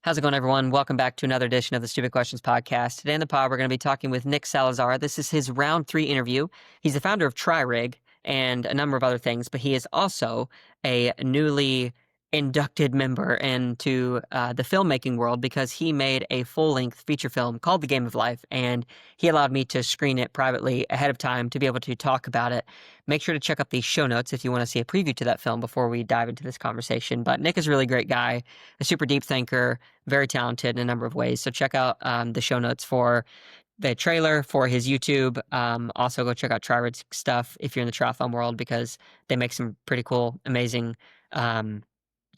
How's it going, everyone? Welcome back to another edition of the Stupid Questions Podcast. Today in the pod, we're going to be talking with Nick Salazar. This is his round 3 interview. He's the founder of TriRig and a number of other things, but he is also a newly inducted member into the filmmaking world because he made a full-length feature film called The Game of Life, and he allowed me to screen it privately ahead of time to be able to talk about it. Make sure to check out the show notes if you want to see a preview to that film before we dive into this conversation. But Nick is a really great guy, a super deep thinker, very talented in a number of ways. So check out the show notes for the trailer for his YouTube. Also, go check out TriRig's stuff if you're in the triathlon world because they make some pretty cool, amazing,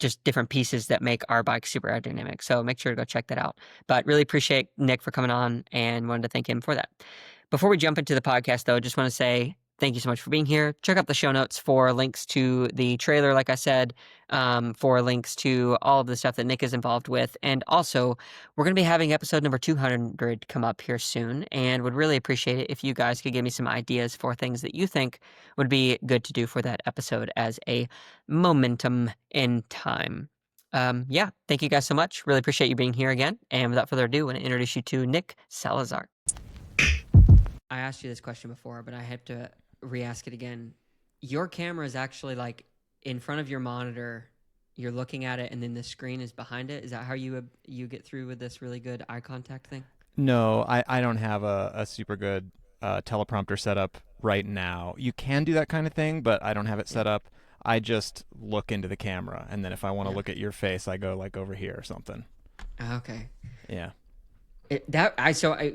just different pieces that make our bike super aerodynamic. So make sure to go check that out. But really appreciate Nick for coming on and wanted to thank him for that. Before we jump into the podcast, though, just want to say thank you so much for being here. Check out the show notes for links to the trailer, like I said, for links to all of the stuff that Nick is involved with. And also, we're going to be having episode number 200 come up here soon, and would really appreciate it if you guys could give me some ideas for things that you think would be good to do for that episode as a momentum in time. Thank you guys so much. Really appreciate you being here again. And without further ado, I want to introduce you to Nick Salazar. I asked you this question before, but I have to re-ask it again. Your camera is actually like in front of your monitor. You're looking at it, and then the screen is behind it. Is that how you get through with this really good eye contact thing? No, I don't have a super good teleprompter set up right now. You can do that kind of thing, but I don't have it set up. I just look into the camera, and then if I want to look at your face, I go like over here or something. Okay. Yeah.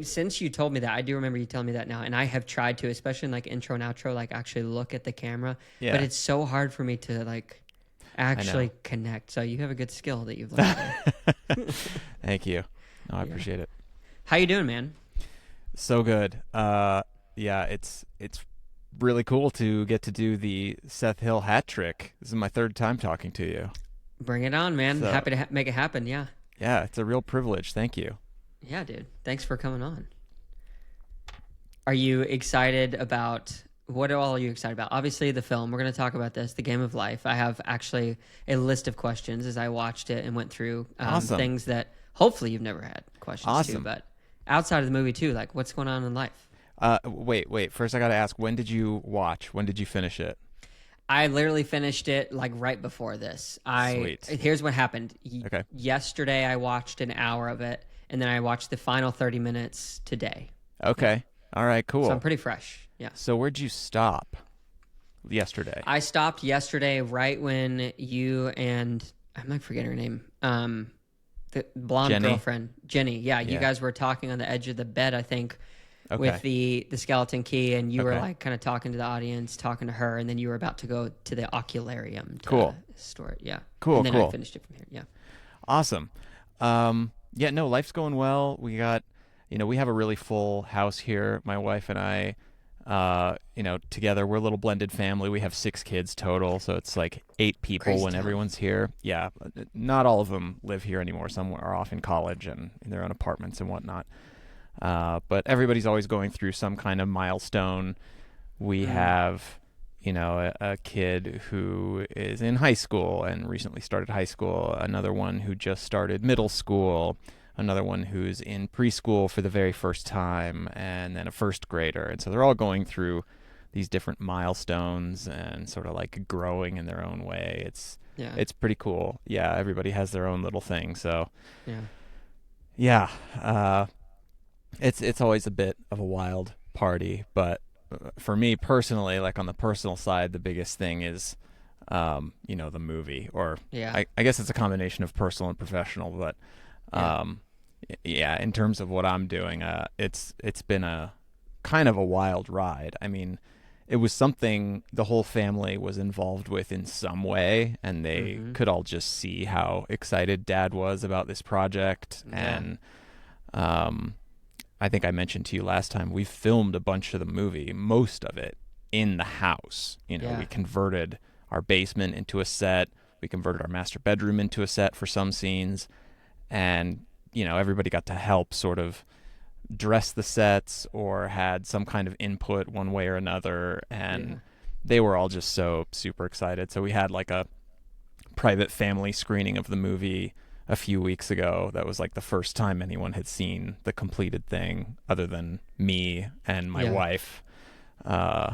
Since you told me that, I do remember you telling me that now, and I have tried to, especially in like intro and outro, like actually look at the camera. Yeah. But it's so hard for me to like actually connect. So you have a good skill that you've learned. Thank you. No, I appreciate it. How you doing, man? So good. It's really cool to get to do the Seth Hill hat trick. This is my third time talking to you. Bring it on, man. So, Happy to make it happen. Yeah. Yeah, it's a real privilege. Thank you. Yeah, dude. Thanks for coming on. Are you excited about what all are you excited about? Obviously, the film. We're going to talk about this, The Game of Life. I have actually a list of questions as I watched it and went through things that hopefully you've never had questions to. But outside of the movie too, like what's going on in life? Wait. First, I got to ask, when did you watch? When did you finish it? I literally finished it like right before this. Sweet. Here's what happened. Okay. Yesterday, I watched an hour of it. And then I watched the final 30 minutes today. Okay. All right, cool. So I'm pretty fresh. Yeah. So where'd you stop yesterday? I stopped yesterday right when you and I'm not forgetting her name. The blonde girlfriend, Jenny. Yeah, you guys were talking on the edge of the bed, I think, with the skeleton key, and you were like kind of talking to the audience, talking to her, and then you were about to go to the ocularium to store it. Yeah. Cool. And then I finished it from here. Yeah. Awesome. Yeah, no, life's going well. We got, we have a really full house here. My wife and I, together, we're a little blended family. We have 6 kids total, so it's like 8 people when everyone's here. Yeah, not all of them live here anymore. Some are off in college and in their own apartments and whatnot. But everybody's always going through some kind of milestone. We have, a kid who is in high school and recently started high school, another one who just started middle school, another one who's in preschool for the very first time, and then a first grader. And so they're all going through these different milestones and sort of like growing in their own way. It's pretty cool. Yeah, everybody has their own little thing. So it's always a bit of a wild party, but for me personally, like on the personal side, the biggest thing is, the movie, or I guess it's a combination of personal and professional, but, in terms of what I'm doing, it's been a kind of a wild ride. I mean, it was something the whole family was involved with in some way, and they could all just see how excited Dad was about this project. And, I think I mentioned to you last time, we filmed a bunch of the movie, most of it, in the house. We converted our basement into a set. We converted our master bedroom into a set for some scenes. And, everybody got to help sort of dress the sets or had some kind of input one way or another. And they were all just so super excited. So we had like a private family screening of the movie a few weeks ago. That was like the first time anyone had seen the completed thing other than me and my Yeah. wife. Uh,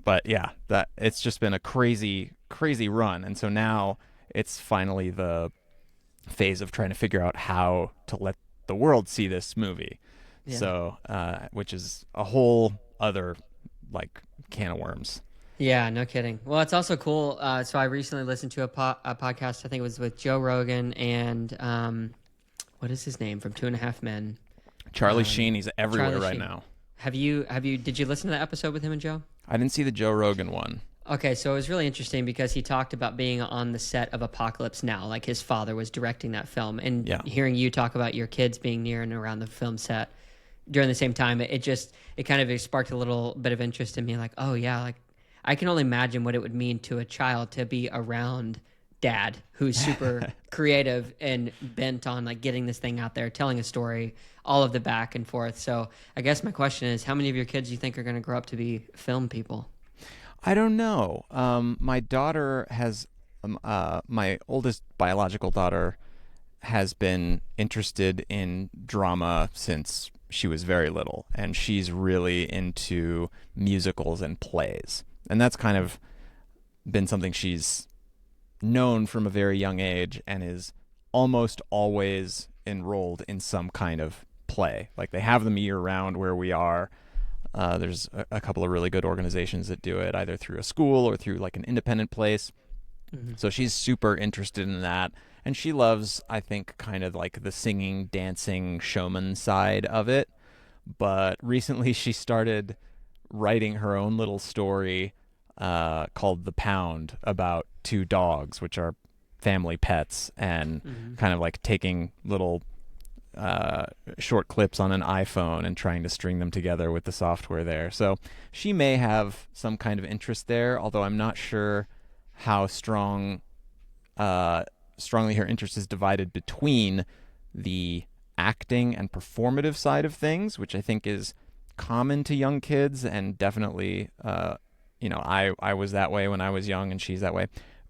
but yeah, that it's just been a crazy, crazy run. And so now it's finally the phase of trying to figure out how to let the world see this movie. Yeah. So, which is a whole other like can of worms. Yeah, no kidding. Well, it's also cool. So I recently listened to a podcast. I think it was with Joe Rogan and what is his name from Two and a Half Men? Charlie Sheen, he's everywhere Charlie right Sheen. now. Did you listen to that episode with him and Joe? I didn't see the Joe Rogan one. Okay, so it was really interesting because he talked about being on the set of Apocalypse Now, like his father was directing that film, and Yeah. hearing you talk about your kids being near and around the film set during the same time, it kind of sparked a little bit of interest in me, like, oh yeah, like I can only imagine what it would mean to a child to be around dad who's super creative and bent on like getting this thing out there, telling a story, all of the back and forth. So I guess my question is, how many of your kids do you think are going to grow up to be film people? I don't know. My daughter has, my oldest biological daughter has been interested in drama since she was very little, and she's really into musicals and plays. And that's kind of been something she's known from a very young age and is almost always enrolled in some kind of play. Like they have them year round where we are. There's a couple of really good organizations that do it either through a school or through like an independent place. Mm-hmm. So she's super interested in that. And she loves, I think, kind of like the singing, dancing, showman side of it. But recently she started writing her own little story called The Pound about two dogs, which are family pets, and Mm-hmm. kind of like taking little short clips on an iPhone and trying to string them together with the software there. So she may have some kind of interest there, although I'm not sure how strongly her interest is divided between the acting and performative side of things, which I think is common to young kids, and definitely, I was that way when I was young, and she's that way,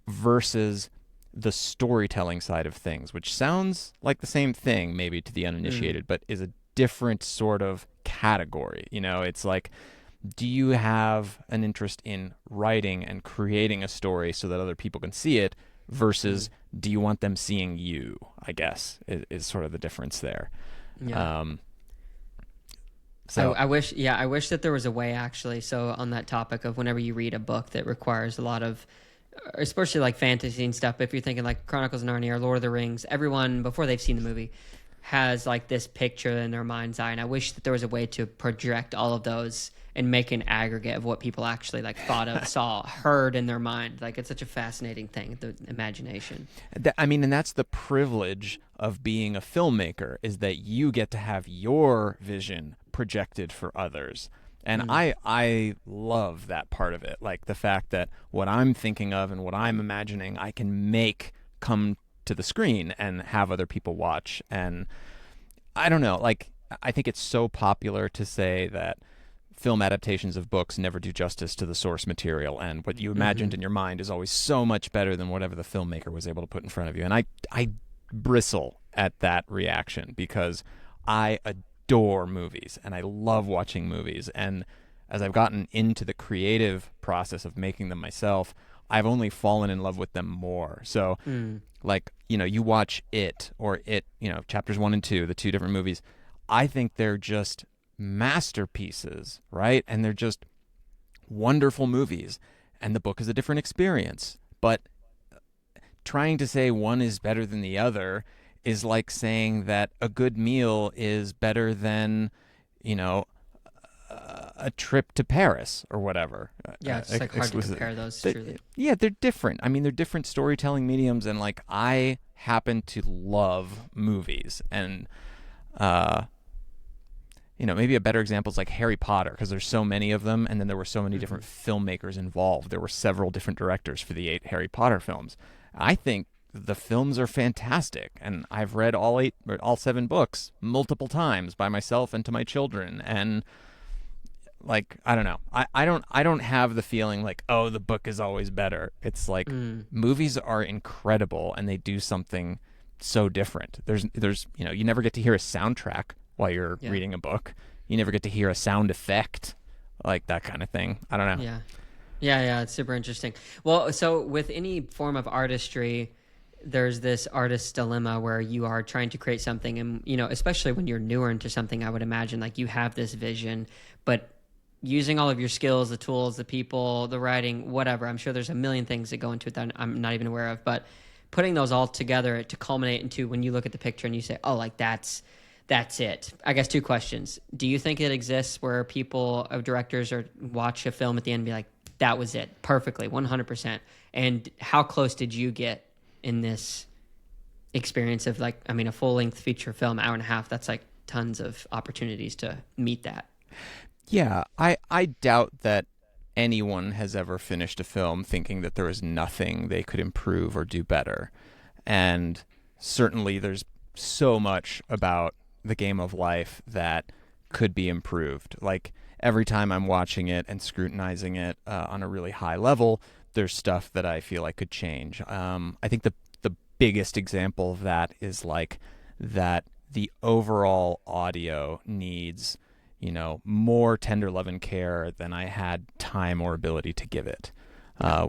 versus the storytelling side of things, which sounds like the same thing maybe to the uninitiated, but is a different sort of category. It's like, do you have an interest in writing and creating a story so that other people can see it versus do you want them seeing you, I guess, is sort of the difference there. Yeah. So I wish that there was a way actually. So on that topic of whenever you read a book that requires a lot of, especially like fantasy and stuff, if you're thinking like Chronicles of Narnia or Lord of the Rings, everyone before they've seen the movie has like this picture in their mind's eye, and I wish that there was a way to project all of those and make an aggregate of what people actually like thought of, saw, heard in their mind. Like it's such a fascinating thing, the imagination. And that's the privilege of being a filmmaker, is that you get to have your vision projected for others. And I love that part of it, like the fact that what I'm thinking of and what I'm imagining, I can make come to the screen and have other people watch. And I don't know, like I think it's so popular to say that film adaptations of books never do justice to the source material, and what you imagined in your mind is always so much better than whatever the filmmaker was able to put in front of you. And I bristle at that reaction because I adore movies and I love watching movies, and as I've gotten into the creative process of making them myself, I've only fallen in love with them more. So like, you watch It or It, chapters 1 and 2, the two different movies, I think they're just masterpieces, right? And they're just wonderful movies, and the book is a different experience. But trying to say one is better than the other is like saying that a good meal is better than, a trip to Paris or whatever. Yeah, it's like hard to compare those, truly. Yeah, they're different. I mean, they're different storytelling mediums, and like I happen to love movies, and maybe a better example is like Harry Potter, because there's so many of them, and then there were so many different filmmakers involved. There were several different directors for the 8 Harry Potter films. I think the films are fantastic, and I've read all 7 books multiple times by myself and to my children, and like I don't know, I don't have the feeling like, oh, the book is always better. It's like movies are incredible, and they do something so different. There's you never get to hear a soundtrack while you're Yeah. reading a book. You never get to hear a sound effect, like that kind of thing. I don't know. Yeah. Yeah, it's super interesting. Well, so with any form of artistry, there's this artist's dilemma where you are trying to create something, and especially when you're newer into something, I would imagine like you have this vision, but using all of your skills, the tools, the people, the writing, whatever. I'm sure there's a million things that go into it that I'm not even aware of, but putting those all together to culminate into when you look at the picture and you say, "Oh, like that's it." I guess two questions. Do you think it exists where people of directors or watch a film at the end and be like, that was it perfectly 100%? And how close did you get in this experience of like, I mean, a full-length feature film, hour and a half, that's like tons of opportunities to meet that. Yeah, I doubt that anyone has ever finished a film thinking that there was nothing they could improve or do better. And certainly there's so much about the game of life that could be improved. Like every time I'm watching it and scrutinizing it on a really high level, there's stuff that I feel like could change. I think the biggest example of that is like that the overall audio needs more tender love and care than I had time or ability to give it.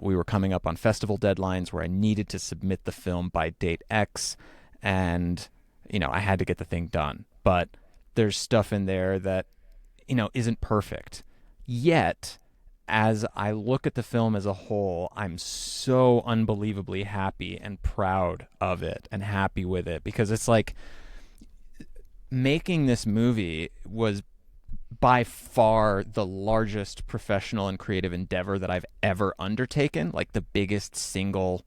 We were coming up on festival deadlines where I needed to submit the film by date X, and I had to get the thing done. But there's stuff in there that isn't perfect. Yet, as I look at the film as a whole, I'm so unbelievably happy and proud of it and happy with it, because it's like making this movie was by far the largest professional and creative endeavor that I've ever undertaken, like the biggest single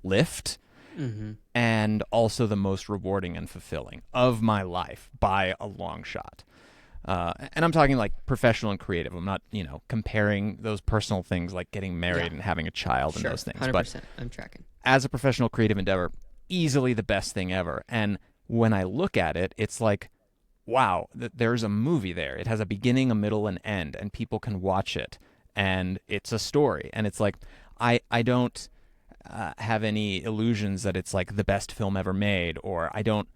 lift, and also the most rewarding and fulfilling of my life by a long shot. And I'm talking like professional and creative. I'm not, comparing those personal things like getting married and having a child and those things. 100%. I'm tracking. As a professional creative endeavor, easily the best thing ever. And when I look at it, it's like, wow, there's a movie there. It has a beginning, a middle, and end, and people can watch it, and it's a story. And it's like, I don't have any illusions that it's like the best film ever made, or I don't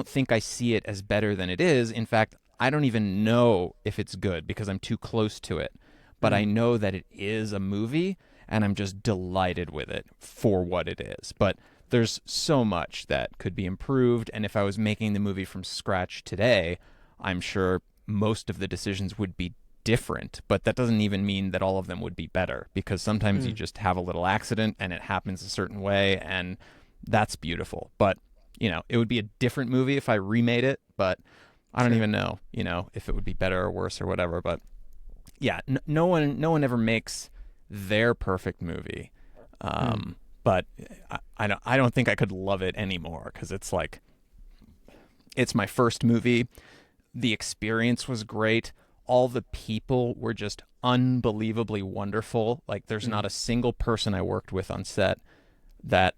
think I see it as better than it is. In fact, I don't even know if it's good because I'm too close to it. But I know that it is a movie, and I'm just delighted with it for what it is. But there's so much that could be improved, and if I was making the movie from scratch today, I'm sure most of the decisions would be different, but that doesn't even mean that all of them would be better, because sometimes you just have a little accident and it happens a certain way, and that's beautiful. But, it would be a different movie if I remade it, but I don't even know, if it would be better or worse or whatever. But yeah, no one ever makes their perfect movie. But I don't think I could love it anymore, because it's like, it's my first movie. The experience was great. All the people were just unbelievably wonderful. Like there's not a single person I worked with on set that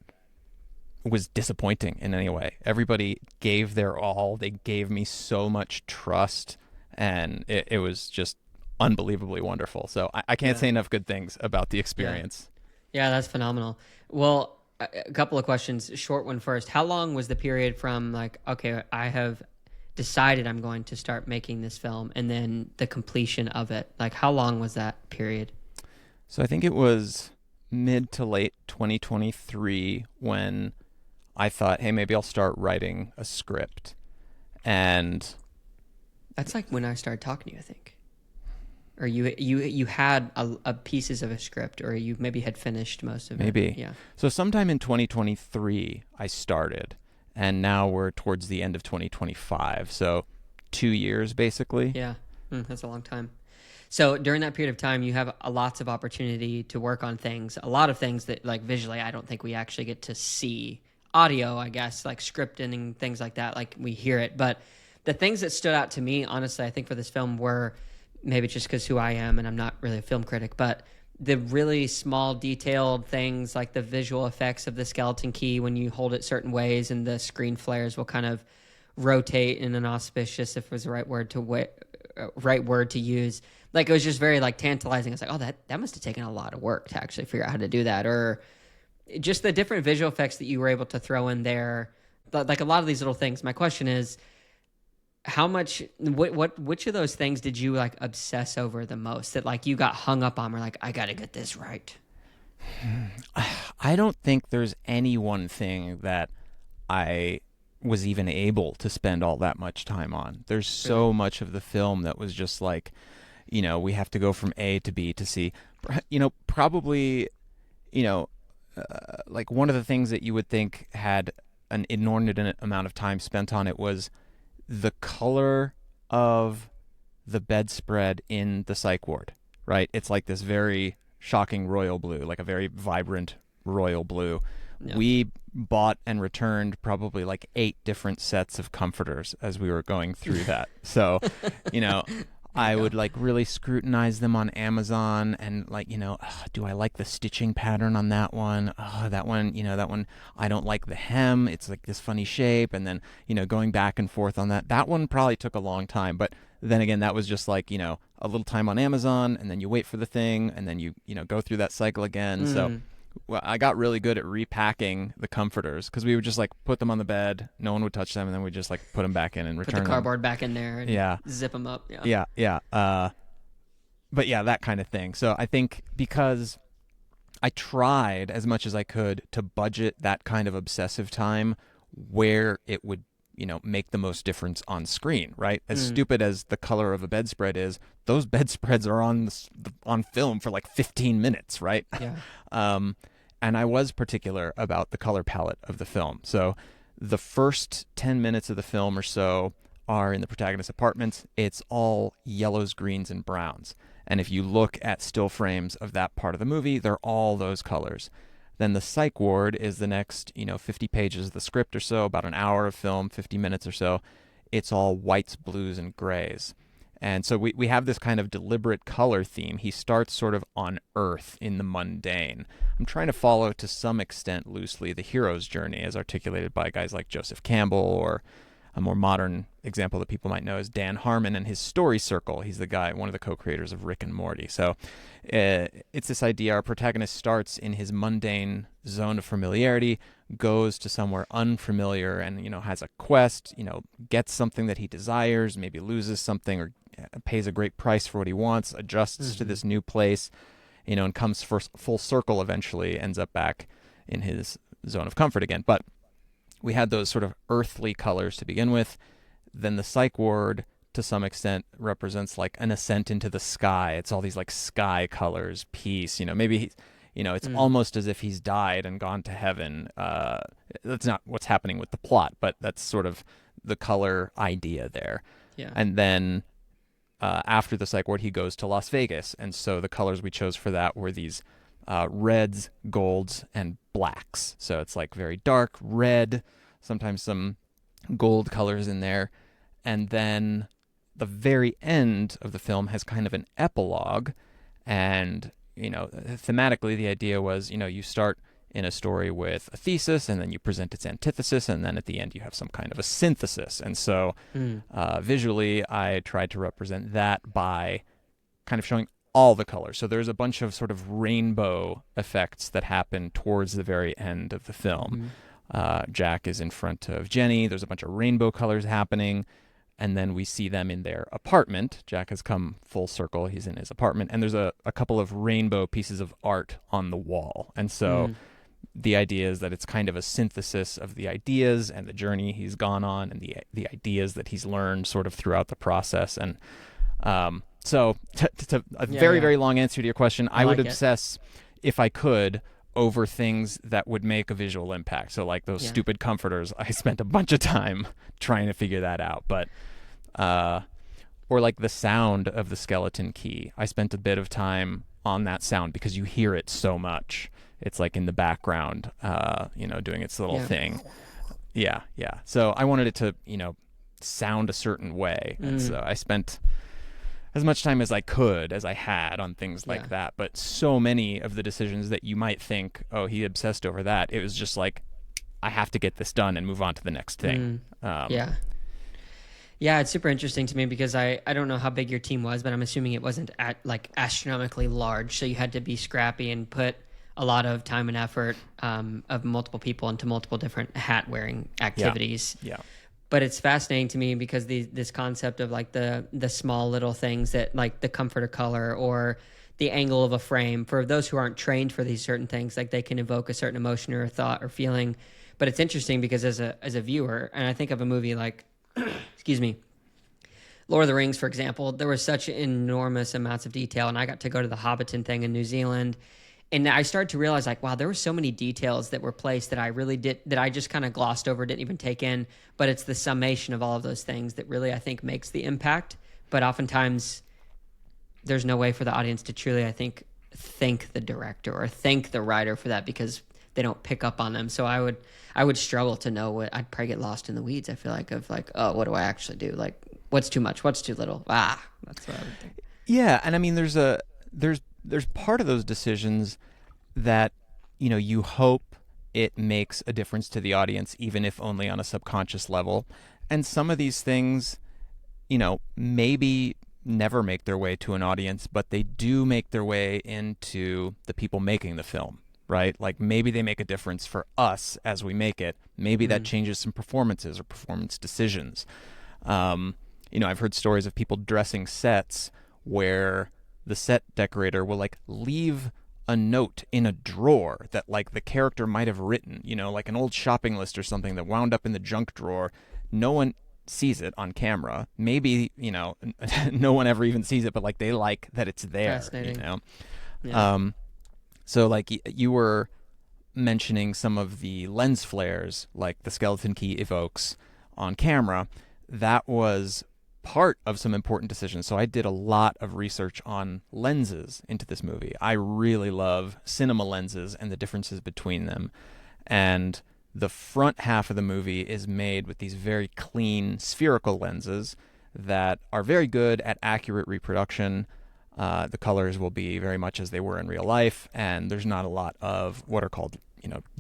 was disappointing in any way. Everybody gave their all. They gave me so much trust, and it was just unbelievably wonderful. So I can't say enough good things about the experience. Yeah, that's phenomenal. Well, a couple of questions. Short one first. How long was the period from like, okay, I have decided I'm going to start making this film, and then the completion of it? Like, how long was that period? So I think it was mid to late 2023 when I thought, hey, maybe I'll start writing a script. And That's like when I started talking to you, I think. Or you had a pieces of a script, or you maybe had finished most of it. maybe. Yeah. So sometime in 2023, I started, and now we're towards the end of 2025. So 2 years, basically. Yeah. That's a long time. So during that period of time, you have lots of opportunity to work on things, a lot of things that like visually, I don't think we actually get to see. Audio, I guess, like scripting and things like that, like we hear it. But the things that stood out to me, honestly, I think for this film were, maybe just because who I am and I'm not really a film critic, but the really small detailed things like the visual effects of the skeleton key when you hold it certain ways, and the screen flares will kind of rotate in an auspicious, if it was the right word to use. Like it was just very like tantalizing. It's like, oh, that must have taken a lot of work to actually figure out how to do that. Or just the different visual effects that you were able to throw in there like a lot of these little things. My question is, how much, which of those things did you like obsess over the most that like you got hung up on? We're like, I got to get this right. I don't think there's any one thing that I was even able to spend all that much time on. There's Really? so much of the film that was just like, we have to go from A to B to C. Probably, you know, like one of the things that you would think had an inordinate amount of time spent on it was the color of the bedspread in the psych ward, right? It's like this very shocking royal blue, like a very vibrant royal blue. Yeah. We bought and returned probably like 8 different sets of comforters as we were going through that. So, you know, I would like really scrutinize them on Amazon and like, do I like the stitching pattern on that one? Oh, that one, that one, I don't like the hem. It's like this funny shape. And then, going back and forth on that. That one probably took a long time. But then again, that was just like, a little time on Amazon, and then you wait for the thing, and then you go through that cycle again. So well, I got really good at repacking the comforters because we would just like put them on the bed. No one would touch them, and then we just like put them back in and return them. Put the cardboard back in there and zip them up. Yeah. But yeah, that kind of thing. So I think because I tried as much as I could to budget that kind of obsessive time where it would, make the most difference on screen, right? As stupid as the color of a bedspread is, those bedspreads are on film for like 15 minutes, right? Yeah. And I was particular about the color palette of the film. So the first 10 minutes of the film or so are in the protagonist's apartment. It's all yellows, greens, and browns. And if you look at still frames of that part of the movie, they're all those colors. Then the psych ward is the next, 50 pages of the script or so, about an hour of film, 50 minutes or so. It's all whites, blues, and grays. And so we have this kind of deliberate color theme. He starts sort of on Earth in the mundane. I'm trying to follow to some extent loosely the hero's journey as articulated by guys like Joseph Campbell, or a more modern example that people might know is Dan Harmon and his Story Circle. He's the guy, one of the co-creators of Rick and Morty. So it's this idea our protagonist starts in his mundane zone of familiarity, goes to somewhere unfamiliar and, has a quest, gets something that he desires, maybe loses something or pays a great price for what he wants, adjusts to this new place, and comes full circle eventually, ends up back in his zone of comfort again. But we had those sort of earthly colors to begin with. Then the psych ward, to some extent, represents like an ascent into the sky. It's all these like sky colors, peace. Maybe it's almost as if he's died and gone to heaven. That's not what's happening with the plot, but that's sort of the color idea there. Yeah. And then after the psych ward, he goes to Las Vegas, and so the colors we chose for that were these reds, golds, and blacks. So it's like very dark red, sometimes some gold colors in there. And then the very end of the film has kind of an epilogue. And, thematically, the idea was, you start in a story with a thesis, and then you present its antithesis, and then at the end you have some kind of a synthesis. And so visually, I tried to represent that by kind of showing all the colors. So there's a bunch of sort of rainbow effects that happen towards the very end of the film. Jack is in front of Jenny. There's a bunch of rainbow colors happening. And then we see them in their apartment. Jack has come full circle. He's in his apartment. And there's a couple of rainbow pieces of art on the wall. And so the idea is that it's kind of a synthesis of the ideas and the journey he's gone on and the ideas that he's learned sort of throughout the process. And so to a very long answer to your question, I would obsess, if I could, over things that would make a visual impact. So like those stupid comforters, I spent a bunch of time trying to figure that out. But or like the sound of the skeleton key, I spent a bit of time on that sound because you hear it so much. It's like in the background, doing its little thing. Yeah. So I wanted it to, sound a certain way. And so I spent as much time as I had on things like that. But so many of the decisions that you might think, oh, he obsessed over that, it was just like, I have to get this done and move on to the next thing. Yeah, it's super interesting to me because I don't know how big your team was, but I'm assuming it wasn't like astronomically large. So you had to be scrappy and put a lot of time and effort of multiple people into multiple different hat wearing Yeah. activities. Yeah. But it's fascinating to me because this concept of like the small little things that like the comfort of color or the angle of a frame, for those who aren't trained for these certain things, like they can evoke a certain emotion or a thought or feeling. But it's interesting because as a viewer, and I think of a movie like excuse me, Lord of the Rings, for example, there was such enormous amounts of detail, and I got to go to the Hobbiton thing in New Zealand, and I started to realize like, wow, there were so many details that were placed that I really did that I just kind of glossed over, didn't even take in. But it's the summation of all of those things that really I think makes the impact. But oftentimes, there's no way for the audience to truly, I think, thank the director or thank the writer for that because they don't pick up on them. So I would struggle to know what I'd probably get lost in the weeds. I feel like of like, oh, what do I actually do? Like, what's too much? What's too little? That's what I would think. Yeah, and I mean, there's part of those decisions that you hope it makes a difference to the audience, even if only on a subconscious level. And some of these things, maybe never make their way to an audience, but they do make their way into the people making the film, right? Like maybe they make a difference for us as we make it. Maybe that changes some performances or performance decisions. I've heard stories of people dressing sets where the set decorator will like leave a note in a drawer that like the character might have written, like an old shopping list or something that wound up in the junk drawer. No one sees it on camera. Maybe, no one ever even sees it, but like they like that it's there, Fascinating. Yeah. So like you were mentioning some of the lens flares like the skeleton key evokes on camera. That was part of some important decisions. So I did a lot of research on lenses into this movie. I really love cinema lenses and the differences between them. And the front half of the movie is made with these very clean spherical lenses that are very good at accurate reproduction. The colors will be very much as they were in real life, and there's not a lot of what are called,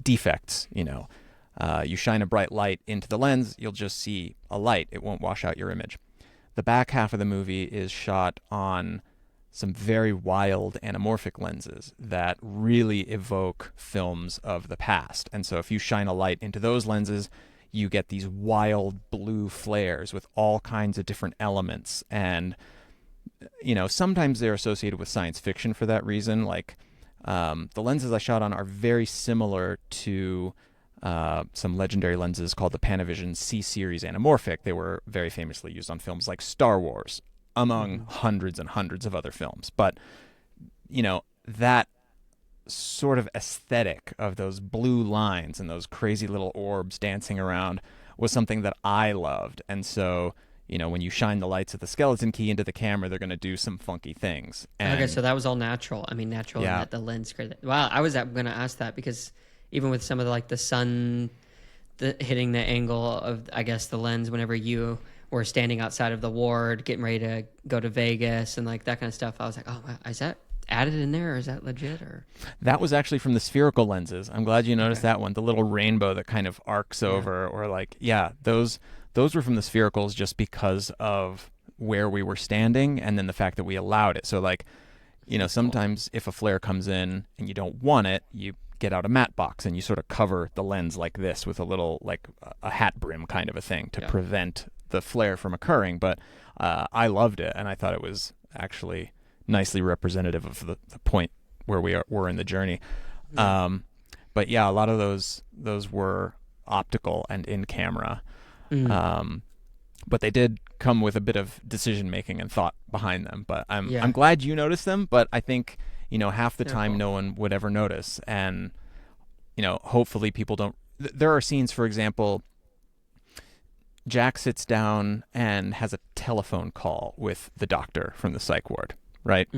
defects. You shine a bright light into the lens, you'll just see a light. It won't wash out your image. The back half of the movie is shot on some very wild anamorphic lenses that really evoke films of the past. And so if you shine a light into those lenses, you get these wild blue flares with all kinds of different elements. And, sometimes they're associated with science fiction for that reason. Like the lenses I shot on are very similar to some legendary lenses called the Panavision C-Series anamorphic. They were very famously used on films like Star Wars, among hundreds and hundreds of other films. But, that sort of aesthetic of those blue lines and those crazy little orbs dancing around was something that I loved. And so, when you shine the lights of the skeleton key into the camera, they're going to do some funky things. And, Okay, so that was all natural. I mean, natural in yeah, that the lens created. Wow, I was going to ask that because even with some of the sun hitting the angle of, I guess, the lens whenever you were standing outside of the ward getting ready to go to Vegas and like that kind of stuff, I was like, oh, is that added in there or is that legit? Or that was actually from the spherical lenses. I'm glad you noticed that one. The little rainbow that kind of arcs over, or like, those were from the sphericals just because of where we were standing and then the fact that we allowed it. So like, sometimes if a flare comes in and you don't want it, you get out a matte box and you sort of cover the lens like this with a little, like a hat brim kind of a thing to prevent the flare from occurring. But I loved it, and I thought it was actually nicely representative of the point where were in the journey. But yeah, a lot of those were optical and in camera. But they did come with a bit of decision making and thought behind them. But I'm glad you noticed them. But I think half the time no one would ever notice, and hopefully people don't. There are scenes, for example, Jack sits down and has a telephone call with the doctor from the psych ward, right?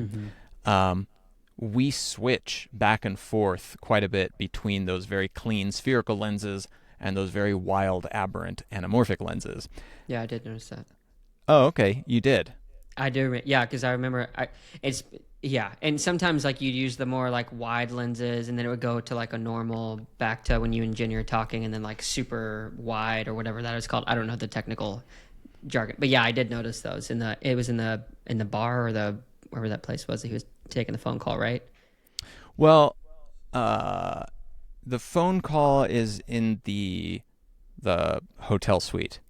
We switch back and forth quite a bit between those very clean spherical lenses and those very wild, aberrant anamorphic lenses. Yeah, I did notice that. Oh, okay. You did. I do, yeah, because I remember and sometimes like you'd use the more like wide lenses, and then it would go to like a normal back to when you and Jenny are talking, and then like super wide or whatever that is called. I don't know the technical jargon, but yeah, I did notice those it was in the bar or the wherever that place was that he was taking the phone call, right? Well, Uh, the phone call is in the hotel suite.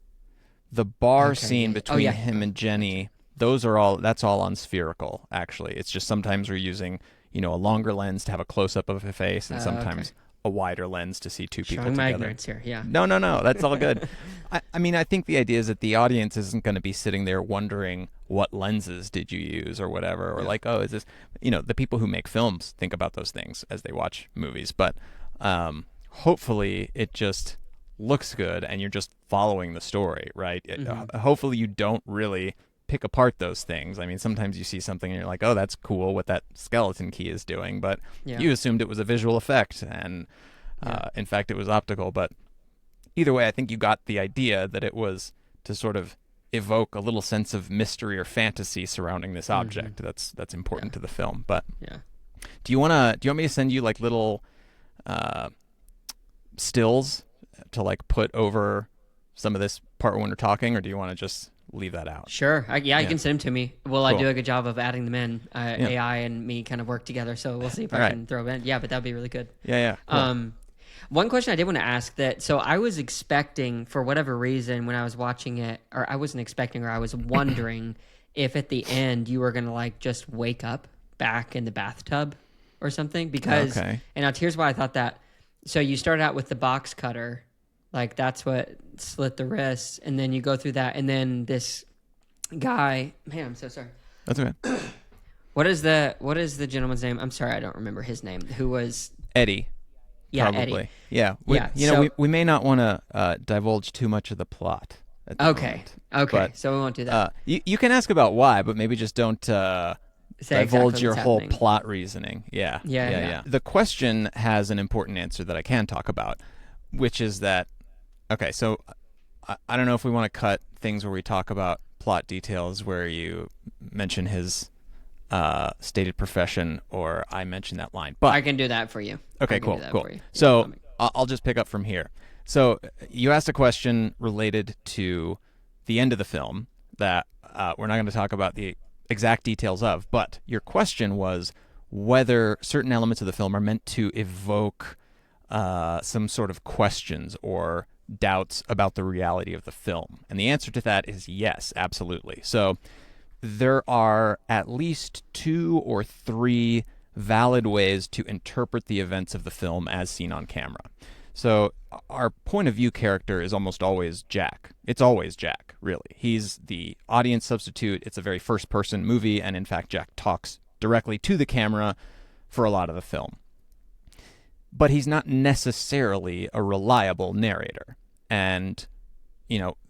The bar Okay. scene Yeah. Oh between yeah. him and Gotcha. Jenny, that's all on spherical, actually. It's just sometimes we're using, a longer lens to have a close up of a face and Okay. sometimes a wider lens to see two people Showing my together. ignorance here. Yeah. No, no, no. That's all good. I mean, I think the idea is that the audience isn't going to be sitting there wondering what lenses did you use or whatever, or Yeah. like, oh, is this, the people who make films think about those things as they watch movies. But hopefully it just looks good and you're just following the story, right? Mm-hmm. Hopefully you don't really pick apart those things. I mean, sometimes you see something and you're like, oh, that's cool what that skeleton key is doing, but Yeah. you assumed it was a visual effect and Yeah. in fact, it was optical. But either way, I think you got the idea that it was to sort of evoke a little sense of mystery or fantasy surrounding this Mm-hmm. object. That's Yeah. important to the film. But Yeah. do you want me to send you like little uh, stills to like put over some of this part when we're talking, or do you want to just leave that out? Sure. Yeah, you Yeah, can send them to me. Will I cool. do a good job of adding them in? Yeah. AI and me kind of work together, so we'll see if All I right. can throw them in. Yeah, but that'd be really good. Yeah, yeah. Cool. One question I did want to ask so I was expecting, for whatever reason, when I was watching it, or I wasn't expecting, or I was wondering if at the end you were going to like just wake up back in the bathtub or something. Because, Okay. and here's why I thought that. So you start out with the box cutter, like that's what slit the wrist, and then you go through that, and then this guy, man, I'm so sorry. That's okay. What is the gentleman's name? I'm sorry, I don't remember his name. Who was Eddie. Yeah, Probably. Eddie. Yeah. Yeah, We may not want to divulge too much of the plot at the Okay. moment. Okay. But, So we won't do that. you can ask about why, but maybe just don't Say divulge exactly your what's whole happening. plot reasoning. Yeah. Yeah. The question has an important answer that I can talk about, which is that, okay, so I don't know if we want to cut things where we talk about plot details where you mention his stated profession or I mention that line. But I can do that for you. okay, I can cool, do that cool. for you. So Yeah, I'll just pick up from here. So you asked a question related to the end of the film that we're not going to talk about the exact details of, but your question was whether certain elements of the film are meant to evoke some sort of questions or doubts about the reality of the film. And the answer to that is yes, absolutely. So there are at least 2 or 3 valid ways to interpret the events of the film as seen on camera. So our point of view character is almost always Jack. It's always Jack, really. He's the audience substitute. It's a very first-person movie, and in fact, Jack talks directly to the camera for a lot of the film. But he's not necessarily a reliable narrator. And,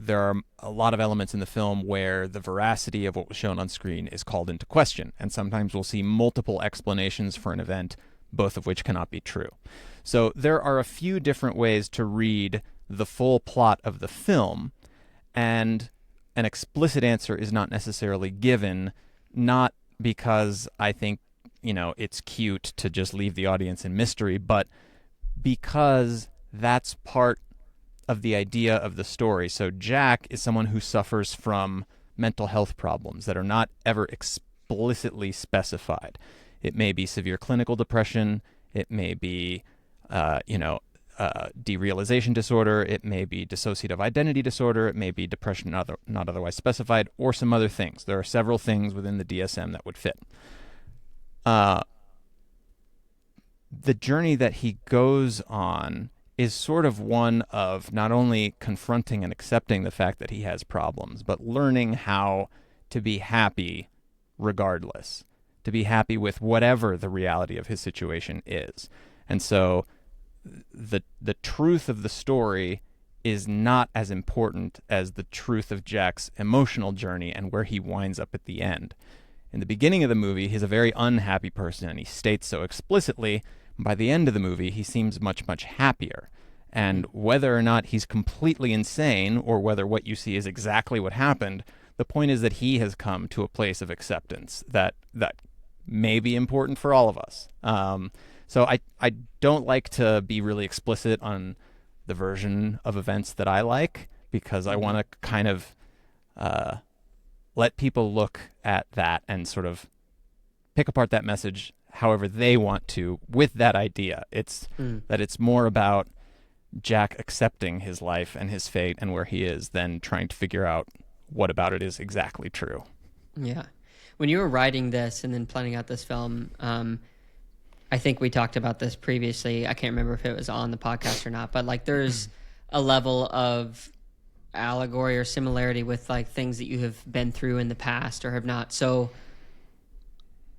there are a lot of elements in the film where the veracity of what was shown on screen is called into question. And sometimes we'll see multiple explanations for an event, both of which cannot be true. So there are a few different ways to read the full plot of the film, and an explicit answer is not necessarily given, not because I think, it's cute to just leave the audience in mystery, but because that's part of the idea of the story. So Jack is someone who suffers from mental health problems that are not ever explicitly specified. It may be severe clinical depression. It may be, derealization disorder. It may be dissociative identity disorder. It may be depression not otherwise specified, or some other things. There are several things within the DSM that would fit. The journey that he goes on is sort of one of not only confronting and accepting the fact that he has problems, but learning how to be happy regardless, to be happy with whatever the reality of his situation is. And so the truth of the story is not as important as the truth of Jack's emotional journey and where he winds up at the end. In the beginning of the movie, he's a very unhappy person, and he states so explicitly. By the end of the movie, he seems much, much happier. And whether or not he's completely insane or whether what you see is exactly what happened, the point is that he has come to a place of acceptance that may be important for all of us. So I don't like to be really explicit on the version of events that I like, because I want to kind of let people look at that and sort of pick apart that message however they want to with that idea. It's Mm. that it's more about Jack accepting his life and his fate and where he is than trying to figure out what about it is exactly true. Yeah. When you were writing this and then planning out this film, I think we talked about this previously. I can't remember if it was on the podcast or not, but like there's a level of allegory or similarity with like things that you have been through in the past or have not. So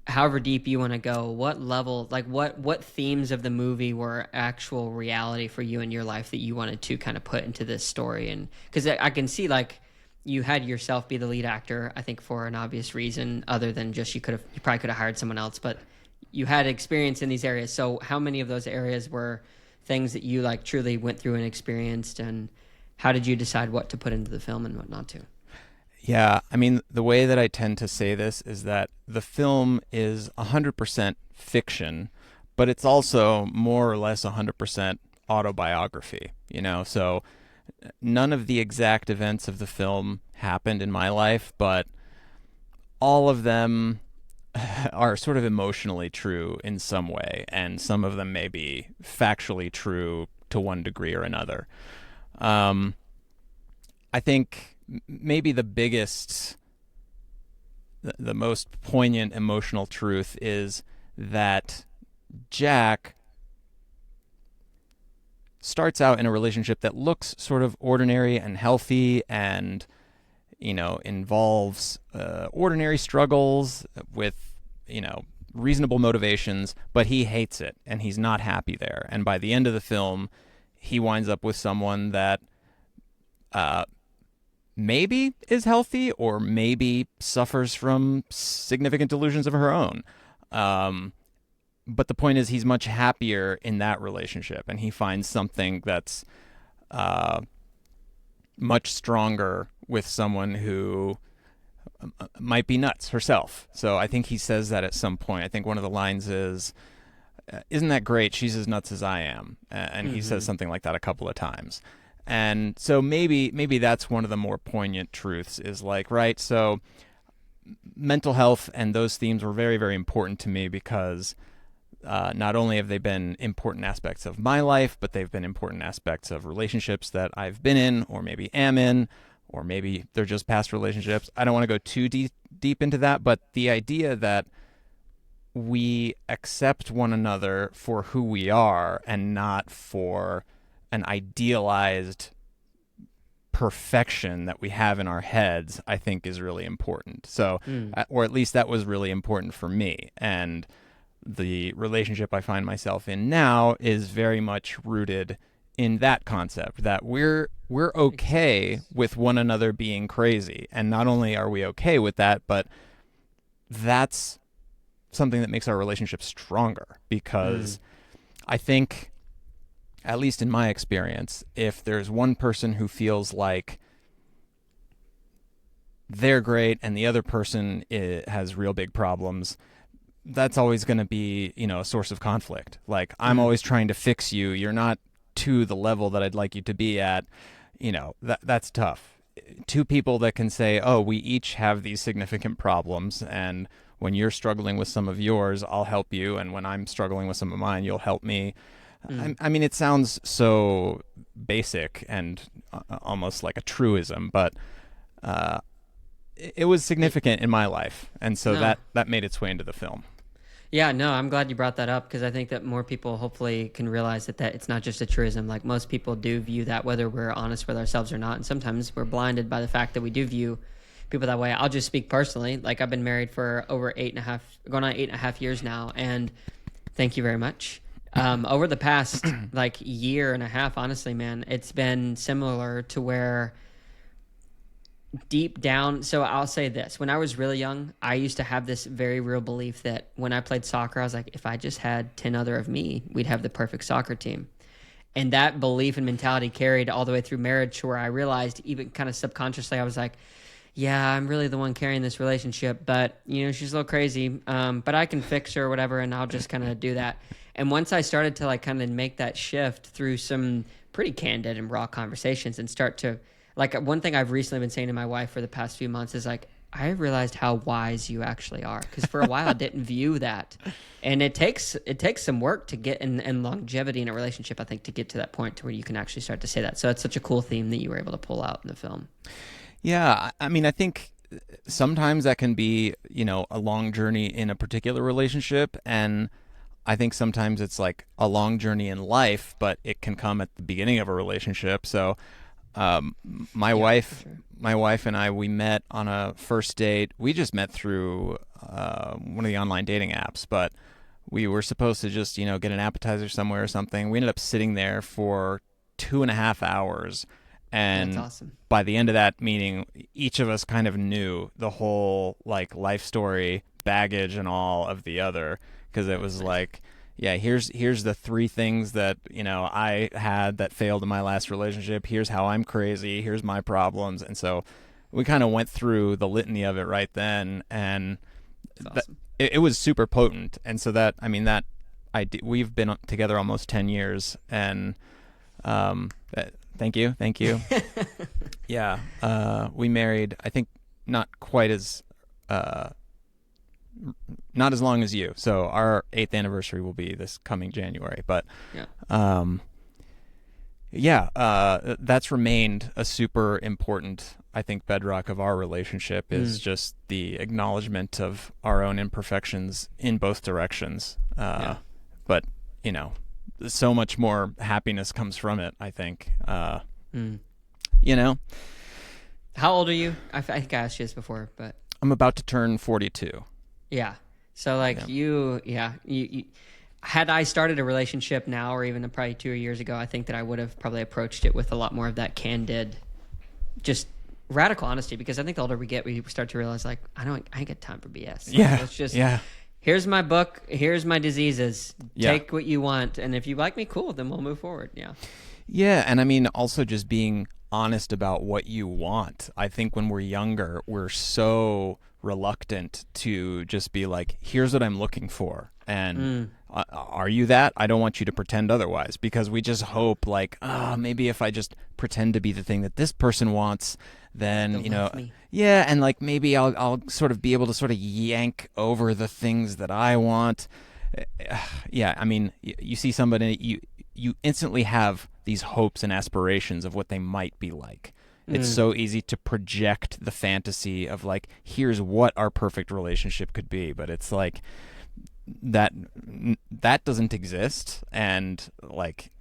however deep you want to go, what level, like what themes of the movie were actual reality for you in your life that you wanted to kind of put into this story? And because I can see like you had yourself be the lead actor, I think for an obvious reason other than just you probably could have hired someone else, but you had experience in these areas. So how many of those areas were things that you like truly went through and experienced, and how did you decide what to put into the film and what not to? Yeah, I mean, the way that I tend to say this is that the film is 100% fiction, but it's also more or less 100% autobiography, you know? So none of the exact events of the film happened in my life, but all of them are sort of emotionally true in some way, and some of them may be factually true to one degree or another. I think maybe the biggest, the most poignant emotional truth is that Jack starts out in a relationship that looks sort of ordinary and healthy and, you know, involves ordinary struggles with, you know, reasonable motivations, but he hates it and he's not happy there. And by the end of the film, he winds up with someone that maybe is healthy or maybe suffers from significant delusions of her own. But the point is, he's much happier in that relationship, and he finds something that's much stronger with someone who might be nuts herself. So I think he says that at some point. I think one of the lines is, "Isn't that great? She's as nuts as I am." And he says something like that a couple of times. And so maybe that's one of the more poignant truths is like, right, so mental health and those themes were very, very important to me because not only have they been important aspects of my life, but they've been important aspects of relationships that I've been in or maybe am in, or maybe they're just past relationships. I don't want to go too deep into that, but the idea that we accept one another for who we are and not for an idealized perfection that we have in our heads, I think is really important. So, or at least that was really important for me. And the relationship I find myself in now is very much rooted in that concept that we're okay with one another being crazy. And not only are we okay with that, but that's something that makes our relationship stronger because I think, at least in my experience, if there's one person who feels like they're great and the other person has real big problems, that's always going to be, you know, a source of conflict. Like, I'm always trying to fix you. You're not to the level that I'd like you to be at. You know, that's tough. Two people that can say, oh, we each have these significant problems, and when you're struggling with some of yours, I'll help you, and when I'm struggling with some of mine, you'll help me. I mean, it sounds so basic and almost like a truism, but it was significant in my life, and so that made its way into the film. Yeah, no, I'm glad you brought that up because I think that more people hopefully can realize that it's not just a truism. Like, most people do view that, whether we're honest with ourselves or not, and sometimes we're blinded by the fact that we do view people that way. I'll just speak personally. Like, I've been married for over going on 8.5 years now, and thank you very much. Over the past like year and a half, honestly, man, it's been similar to where deep down, so I'll say this. When I was really young, I used to have this very real belief that when I played soccer, I was like, if I just had 10 other of me, we'd have the perfect soccer team. And that belief and mentality carried all the way through marriage to where I realized, even kind of subconsciously, I was like, yeah, I'm really the one carrying this relationship, but, you know, she's a little crazy, but I can fix her or whatever, and I'll just kind of do that. And once I started to like kind of make that shift through some pretty candid and raw conversations and start to, like, one thing I've recently been saying to my wife for the past few months is like, I realized how wise you actually are, because for a while I didn't view that, and it takes some work to get and longevity in a relationship, I think, to get to that point to where you can actually start to say that. So it's such a cool theme that you were able to pull out in the film. Yeah, I mean, I think sometimes that can be, a long journey in a particular relationship, and I think sometimes it's like a long journey in life, but it can come at the beginning of a relationship. So, um, my Yeah, for wife, sure. my wife and I, we met on a first date. We just met through one of the online dating apps, but we were supposed to just, get an appetizer somewhere or something. We ended up sitting there for 2.5 hours, That's and awesome. by the end of that meeting, each of us kind of knew the whole like life story, baggage, and all of the other, because it That's was nice. like, yeah, here's the three things that I had that failed in my last relationship. Here's how I'm crazy. Here's my problems, and so we kind of went through the litany of it right then, and That's that awesome. it was super potent. And so that, I mean, we've been together almost 10 years, and thank you, thank you. Yeah, we married. I think not quite as uh, not as long as you. So our eighth anniversary will be this coming January. But Yeah. um, yeah, that's remained a super important, I think, bedrock of our relationship is Mm. just the acknowledgement of our own imperfections in both directions. Yeah. But you know, so much more happiness comes from it. I think. Mm. You know, How old are you? I think I asked you this before, but I'm about to turn 42. yeah. So like Yeah. you had I started a relationship now or even probably 2 years ago, I think that I would have probably approached it with a lot more of that candid, just radical honesty. Because I think the older we get, we start to realize like I ain't got time for BS. Like, Yeah. let's just Yeah. here's my book, here's my diseases. Yeah. Take what you want, and if you like me, cool. Then we'll move forward. Yeah. Yeah, and I mean also just being honest about what you want. I think when we're younger, we're so reluctant to just be like, "Here's what I'm looking for," and Mm. are you that? I don't want you to pretend otherwise, because we just hope like, maybe if I just pretend to be the thing that this person wants, then They'll love me. yeah, and like maybe I'll sort of be able to sort of yank over the things that I want. Yeah, I mean, you see somebody, you instantly have these hopes and aspirations of what they might be like. It's Mm. so easy to project the fantasy of like, here's what our perfect relationship could be, but it's like that that doesn't exist, and like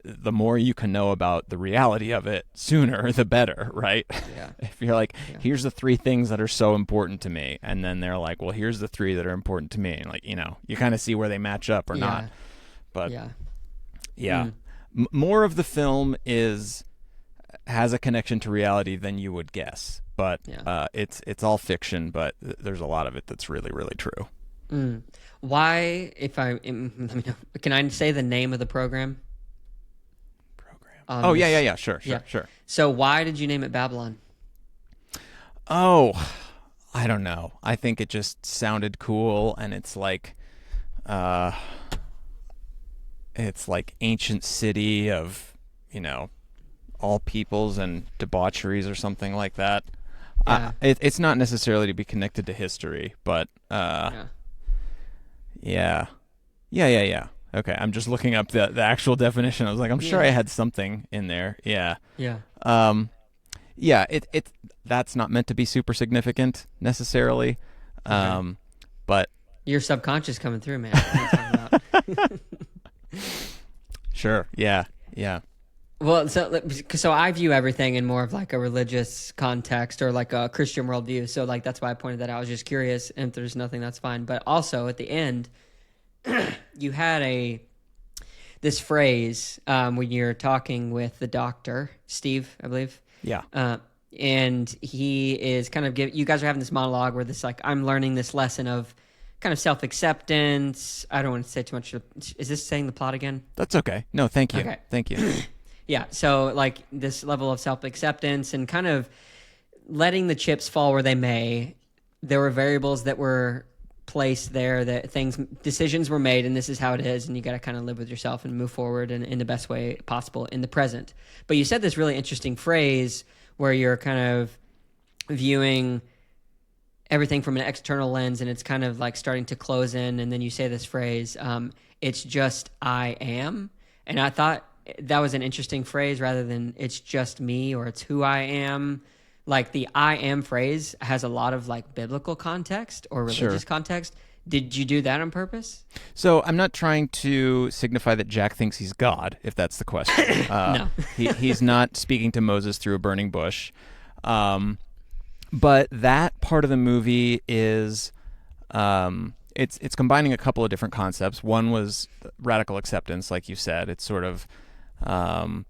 the more you can know about the reality of it sooner the better, right? Yeah. If you're like, Yeah. here's the three things that are so important to me, and then they're like, well, here's the three that are important to me, and like, you kind of see where they match up or not. Yeah. But Yeah. yeah, Mm. more of the film has a connection to reality than you would guess, but Yeah. it's all fiction, but there's a lot of it that's really really true. Mm. Why, if let me know, can I say the name of the program? Program. On Oh yeah, this, yeah, yeah. Sure, yeah. sure, sure. So why did you name it Babylon? Oh, I don't know. I think it just sounded cool, and uh, it's like ancient city of all peoples and debaucheries or something like that. Yeah. It's not necessarily to be connected to history, but Yeah. yeah, yeah, yeah, yeah. Okay, I'm just looking up the actual definition. I was like, I'm sure I Yeah. had something in there. Yeah. Yeah. Um, yeah, it that's not meant to be super significant necessarily. Okay. Um, but Your subconscious coming through, man. What are you talking about? sure, yeah, yeah, Well, so I view everything in more of like a religious context or like a Christian worldview. So like that's why I pointed that out. I was just curious. And if there's nothing, that's fine. But also at the end, you had this phrase when you're talking with the doctor, Steve, I believe. yeah, Uh, and he is kind of you guys are having this monologue where this like I'm learning this lesson of kind of self acceptance. I don't want to say too much. Is this saying the plot again? that's okay. No, thank you, Okay. thank you. Yeah. So like this level of self acceptance and kind of letting the chips fall where they may. There were variables that were placed there that decisions were made, and this is how it is, and you got to kind of live with yourself and move forward in the best way possible in the present. But you said this really interesting phrase where you're kind of viewing everything from an external lens, and it's kind of like starting to close in, and then you say this phrase, it's just I am. And I thought that was an interesting phrase rather than it's just me or it's who I am. Like the I am phrase has a lot of like biblical context or religious Sure. context. Did you do that on purpose? So I'm not trying to signify that Jack thinks he's God, if that's the question. No. He's not speaking to Moses through a burning bush. Um, but that part of the movie is it's combining a couple of different concepts. One was radical acceptance, like you said. It's sort of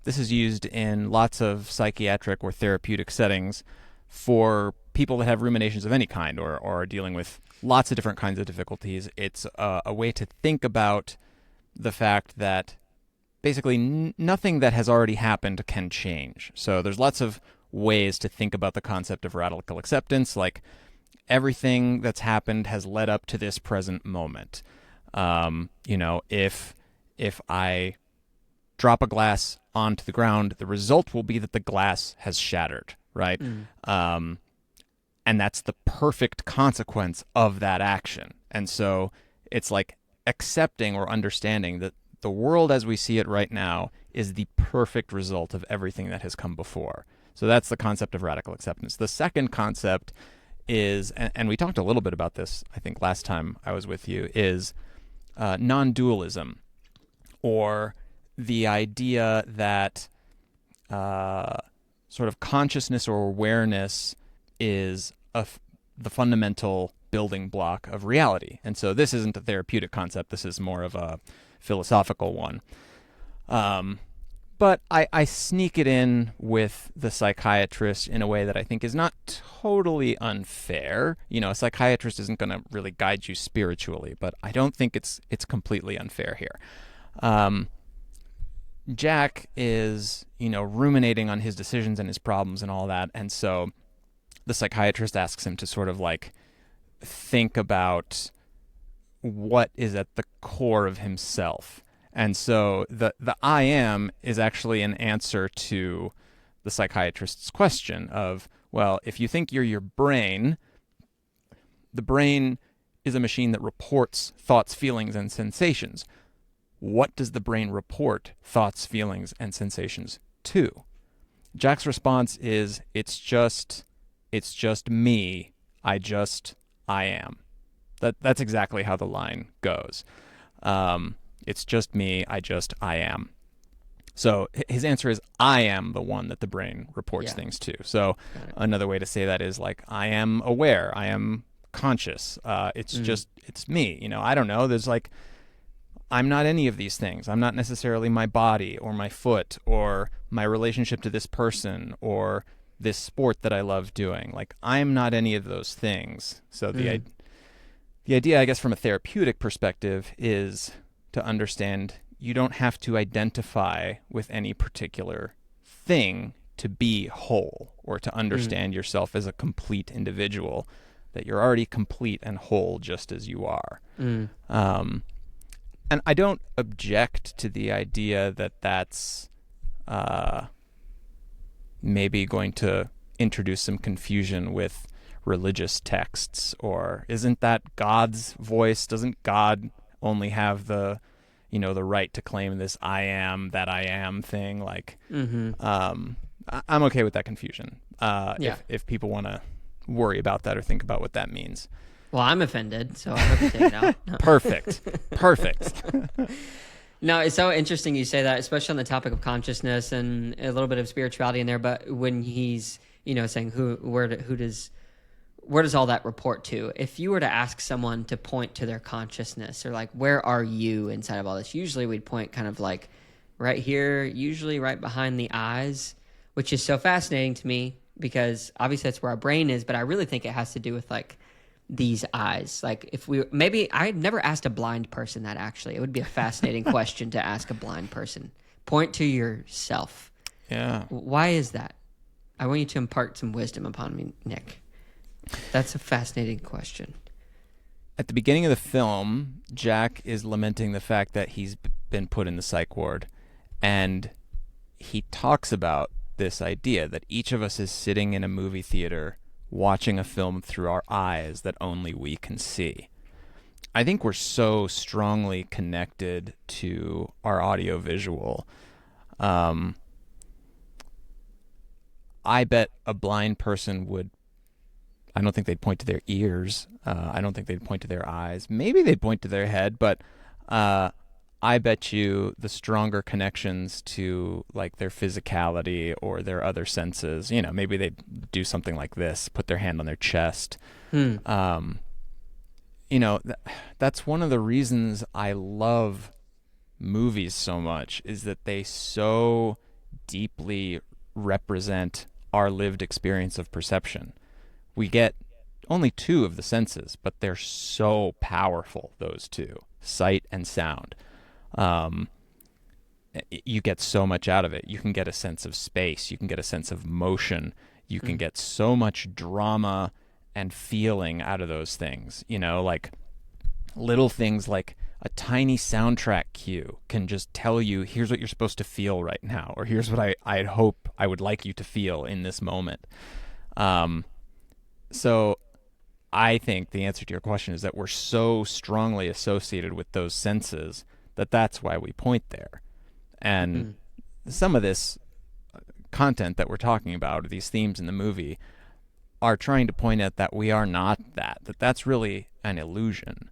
this is used in lots of psychiatric or therapeutic settings for people that have ruminations of any kind or are dealing with lots of different kinds of difficulties. It's a way to think about the fact that basically nothing that has already happened can change. So there's lots of ways to think about the concept of radical acceptance, like everything that's happened has led up to this present moment. If I drop a glass onto the ground, the result will be that the glass has shattered, right? And that's the perfect consequence of that action. And so it's like accepting or understanding that the world as we see it right now is the perfect result of everything that has come before. So that's the concept of radical acceptance. The second concept is, and we talked a little bit about this, I think, last time I was with you, is non-dualism, or the idea that sort of consciousness or awareness is the fundamental building block of reality. And so this isn't a therapeutic concept. This is more of a philosophical one. But I sneak it in with the psychiatrist in a way that I think is not totally unfair. A psychiatrist isn't going to really guide you spiritually, but I don't think it's completely unfair here. Jack is, ruminating on his decisions and his problems and all that, and so the psychiatrist asks him to sort of like think about what is at the core of himself. And so the I am is actually an answer to the psychiatrist's question of, well, if you think you're your brain, the brain is a machine that reports thoughts, feelings, and sensations. What does the brain report thoughts, feelings, and sensations to? Jack's response is, it's just me. I am. That's exactly how the line goes. It's just me. I am. So his answer is, I am the one that the brain reports things to. So another way to say that is like, I am aware. I am conscious. It's me. I don't know. There's like, I'm not any of these things. I'm not necessarily my body or my foot or my relationship to this person or this sport that I love doing. Like, I'm not any of those things. So the idea, I guess, from a therapeutic perspective is to understand you don't have to identify with any particular thing to be whole or to understand yourself as a complete individual, that you're already complete and whole just as you are. And I don't object to the idea that that's maybe going to introduce some confusion with religious texts, or isn't that God's voice? Doesn't God only have the right to claim this I am that I am thing? Like, I'm okay with that confusion. If people want to worry about that or think about what that means. Well, I'm offended, so I hope you take it out. No. Perfect. No, it's so interesting you say that, especially on the topic of consciousness and a little bit of spirituality in there. But when he's, saying where does all that report to? If you were to ask someone to point to their consciousness or like, where are you inside of all this? Usually we'd point kind of like right here, usually right behind the eyes, which is so fascinating to me because obviously that's where our brain is. But I really think it has to do with like these eyes. Like maybe I'd never asked a blind person that actually. It would be a fascinating question to ask a blind person. Point to yourself. Yeah. Why is that? I want you to impart some wisdom upon me, Nick. That's a fascinating question. At the beginning of the film, Jack is lamenting the fact that he's been put in the psych ward, and he talks about this idea that each of us is sitting in a movie theater watching a film through our eyes that only we can see. I think we're so strongly connected to our audio visual. Um, I bet a blind person would, I don't think they'd point to their ears. I don't think they'd point to their eyes. Maybe they'd point to their head, but uh, I bet you the stronger connections to like their physicality or their other senses, maybe they'd do something like this, put their hand on their chest. Hmm. Um, that's one of the reasons I love movies so much, is that they so deeply represent our lived experience of perception. We get only two of the senses, but they're so powerful, those two, sight and sound. Um, you get so much out of it. You can get a sense of space. You can get a sense of motion. You can get so much drama and feeling out of those things. Like little things like a tiny soundtrack cue can just tell you, here's what you're supposed to feel right now, or here's what I'd hope I would like you to feel in this moment. So I think the answer to your question is that we're so strongly associated with those senses that that's why we point there. And some of this content that we're talking about, these themes in the movie, are trying to point out that we are not that that's really an illusion,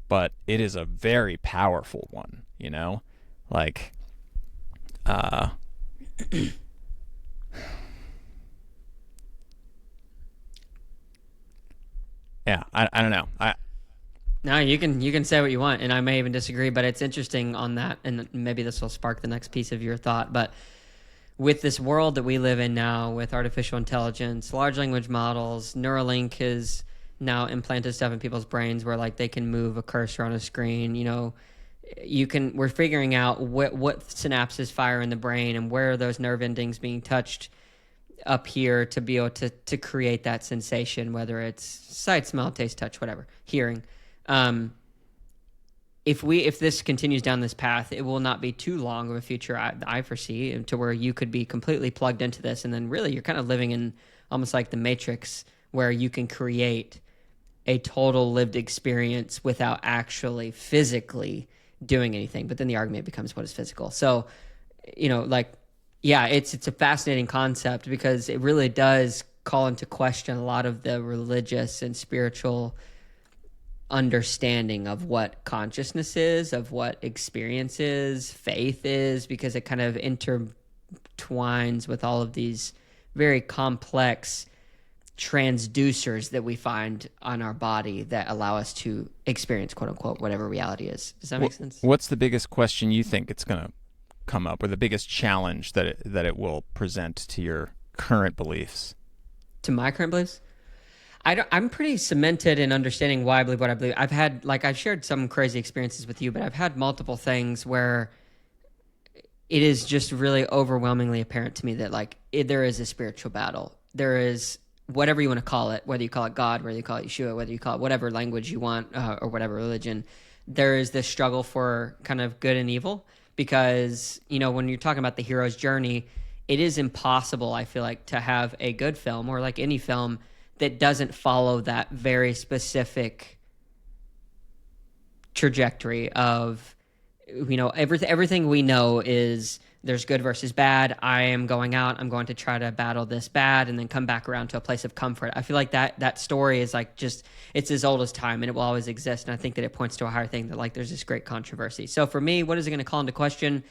but it is a very powerful one, like, yeah, I don't know. No, you can say what you want, and I may even disagree, but it's interesting on that, and maybe this will spark the next piece of your thought. But with this world that we live in now, with artificial intelligence, large language models, Neuralink has now implanted stuff in people's brains where like they can move a cursor on a screen. We're figuring out what synapses fire in the brain and where are those nerve endings being touched up here to be able to create that sensation, whether it's sight, smell, taste, touch, whatever, hearing. If this continues down this path, it will not be too long of a future I foresee to where you could be completely plugged into this, and then really you're kind of living in almost like the Matrix, where you can create a total lived experience without actually physically doing anything. But then the argument becomes, what is physical? So, yeah, it's a fascinating concept because it really does call into question a lot of the religious and spiritual understanding of what consciousness is, of what experience is, faith is, because it kind of intertwines with all of these very complex transducers that we find on our body that allow us to experience, quote unquote, whatever reality is. Does that make sense? What's the biggest question you think it's going to come up, or the biggest challenge that it will present to your current beliefs? To my current beliefs? I'm pretty cemented in understanding why I believe what I believe. I've shared some crazy experiences with you, but I've had multiple things where it is just really overwhelmingly apparent to me that there is a spiritual battle. There is, whatever you want to call it, whether you call it God, whether you call it Yeshua, whether you call it whatever language you want, or whatever religion, there is this struggle for kind of good and evil. Because, when you're talking about the hero's journey, it is impossible, I feel like, to have a good film, or like any film, that doesn't follow that very specific trajectory of, everything we know is there's good versus bad. I am going out, I'm going to try to battle this bad and then come back around to a place of comfort. I feel like that story is like it's as old as time, and it will always exist. And I think that it points to a higher thing, that there's this great controversy. So for me, what is it going to call into question?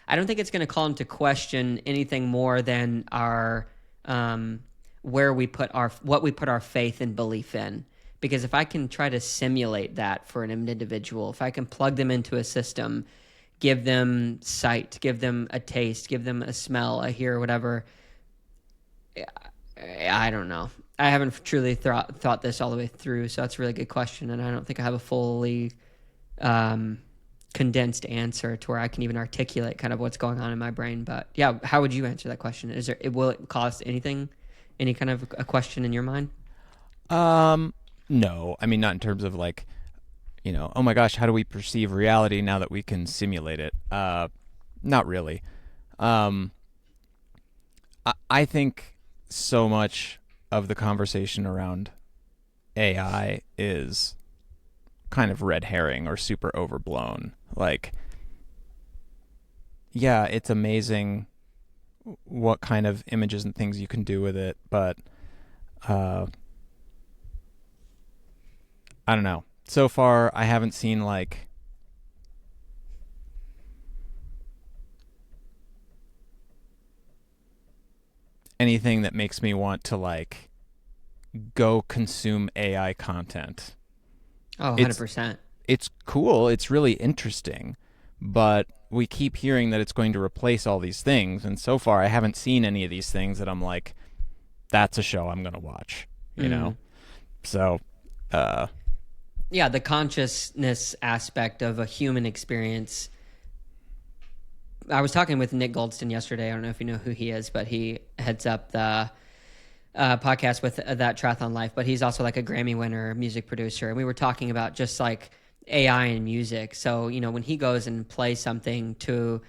I don't think it's going to call into question anything more than our, what we put our faith and belief in. Because if I can try to simulate that for an individual, if I can plug them into a system, give them sight, give them a taste, give them a smell, a hear, whatever, I don't know. I haven't truly thought this all the way through, so that's a really good question, and I don't think I have a fully condensed answer to where I can even articulate kind of what's going on in my brain. But yeah, how would you answer that question? Will it cost anything? Any kind of a question in your mind? No. I mean, not in terms of oh my gosh, how do we perceive reality now that we can simulate it? Not really. I think so much of the conversation around AI is kind of red herring or super overblown. Like, yeah, it's amazing what kind of images and things you can do with it, but I don't know. So far, I haven't seen like anything that makes me want to like go consume AI content. Oh, It's 100%. it's cool, it's really interesting, but we keep hearing that it's going to replace all these things, and so far I haven't seen any of these things that I'm like, that's a show I'm going to watch, you know? So, Yeah, the consciousness aspect of a human experience. I was talking with Nick Goldston yesterday. I don't know if you know who he is, but he heads up the podcast with that Triathlon Life. But he's also like a Grammy winner, music producer, and we were talking about just like AI and music. So when he goes and plays something to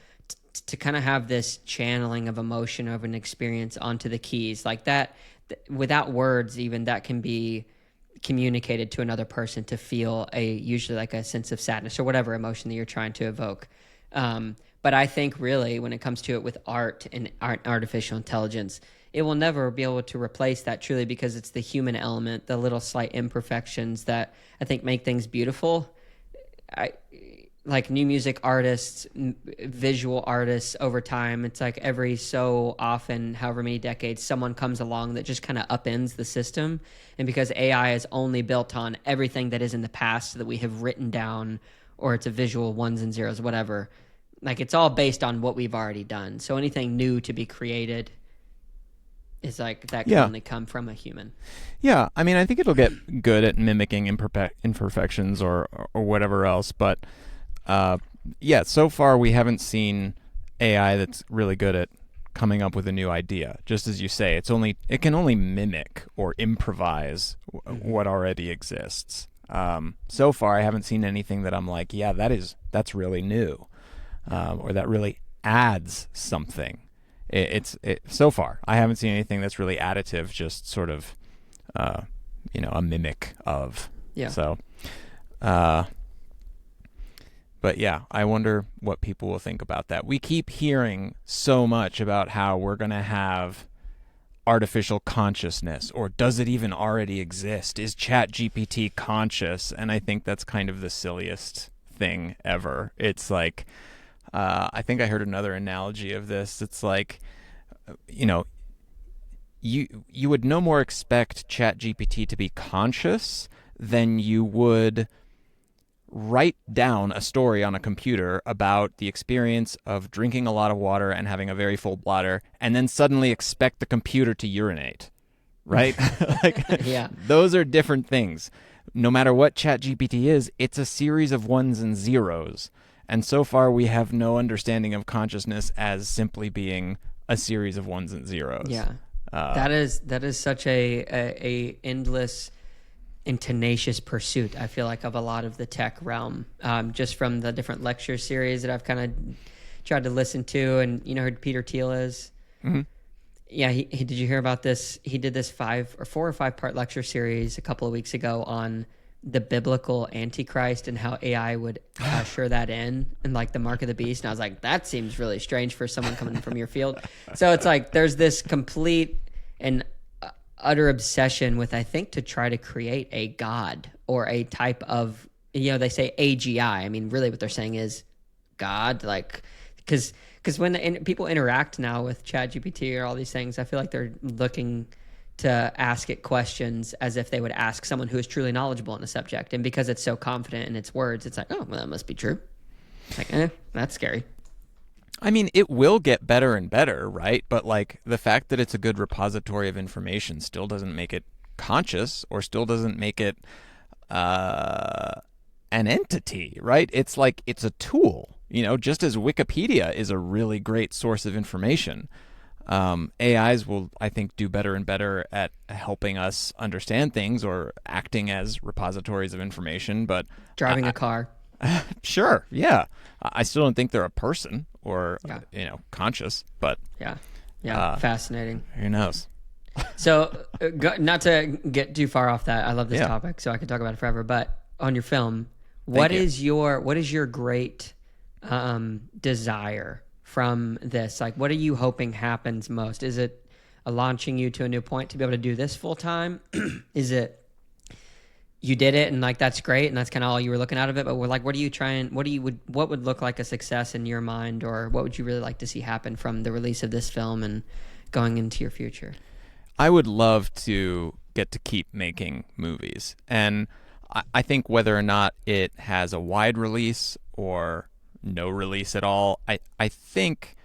kind of have this channeling of emotion of an experience onto the keys like that, without words, even that can be communicated to another person to feel usually like a sense of sadness or whatever emotion that you're trying to evoke. But I think really when it comes to it with art and artificial intelligence, it will never be able to replace that truly, because it's the human element, the little slight imperfections that I think make things beautiful. Like new music artists, visual artists over time, it's like every so often, however many decades, someone comes along that just kind of upends the system. And because AI is only built on everything that is in the past that we have written down, or it's a visual ones and zeros, whatever, like it's all based on what we've already done. So anything new to be created is like that can only come from a human. Yeah, I mean, I think it'll get good at mimicking imperfections or whatever else, but yeah, so far we haven't seen AI that's really good at coming up with a new idea. Just as you say, it can only mimic or improvise what already exists. So far, I haven't seen anything that I'm like, yeah, that's really new, or that really adds something. So far, I haven't seen anything that's really additive, just sort of, a mimic of. Yeah. So, but yeah, I wonder what people will think about that. We keep hearing so much about how we're going to have artificial consciousness, or does it even already exist? Is ChatGPT conscious? And I think that's kind of the silliest thing ever. It's like, I think I heard another analogy of this. It's like, you would no more expect ChatGPT to be conscious than you would write down a story on a computer about the experience of drinking a lot of water and having a very full bladder, and then suddenly expect the computer to urinate, right? Like, Yeah. Those are different things. No matter what ChatGPT is, it's a series of ones and zeros. And so far, we have no understanding of consciousness as simply being a series of ones and zeros. Yeah. That is such a endless and tenacious pursuit, I feel like, of a lot of the tech realm, just from the different lecture series that I've kind of tried to listen to. And you know who Peter Thiel is? Mm-hmm. Yeah, he did you hear about this? He did this 4 or 5 part lecture series a couple of weeks ago on the biblical Antichrist and how AI would usher that in, and like the mark of the beast. And I was like, that seems really strange for someone coming from your field. So it's like there's this complete and utter obsession with, I think, to try to create a god or a type of, they say AGI. I mean, really what they're saying is God, like, because when people interact now with ChatGPT or all these things, I feel like they're looking to ask it questions as if they would ask someone who is truly knowledgeable in the subject. And because it's so confident in its words, it's like, oh, well, that must be true. Like, that's scary. I mean, it will get better and better, right? But like the fact that it's a good repository of information still doesn't make it conscious, or still doesn't make it an entity, right? It's like it's a tool, just as Wikipedia is a really great source of information. AIs will, I think, do better and better at helping us understand things or acting as repositories of information. But driving a car. Sure, yeah. I still don't think they're a person or, conscious, but yeah, fascinating. Who knows? So, not to get too far off that, I love this Yeah. topic, so I could talk about it forever. But on your film, Thank you. what is your great desire from this? Like, what are you hoping happens most? Is it launching you to a new point to be able to do this full time? Is it you did it and like that's great and that's kind of all you were looking out of it? But we're like, what are you trying? What would look like a success in your mind, or what would you really like to see happen from the release of this film and going into your future? I would love to get to keep making movies. And I think whether or not it has a wide release or no release at all, I think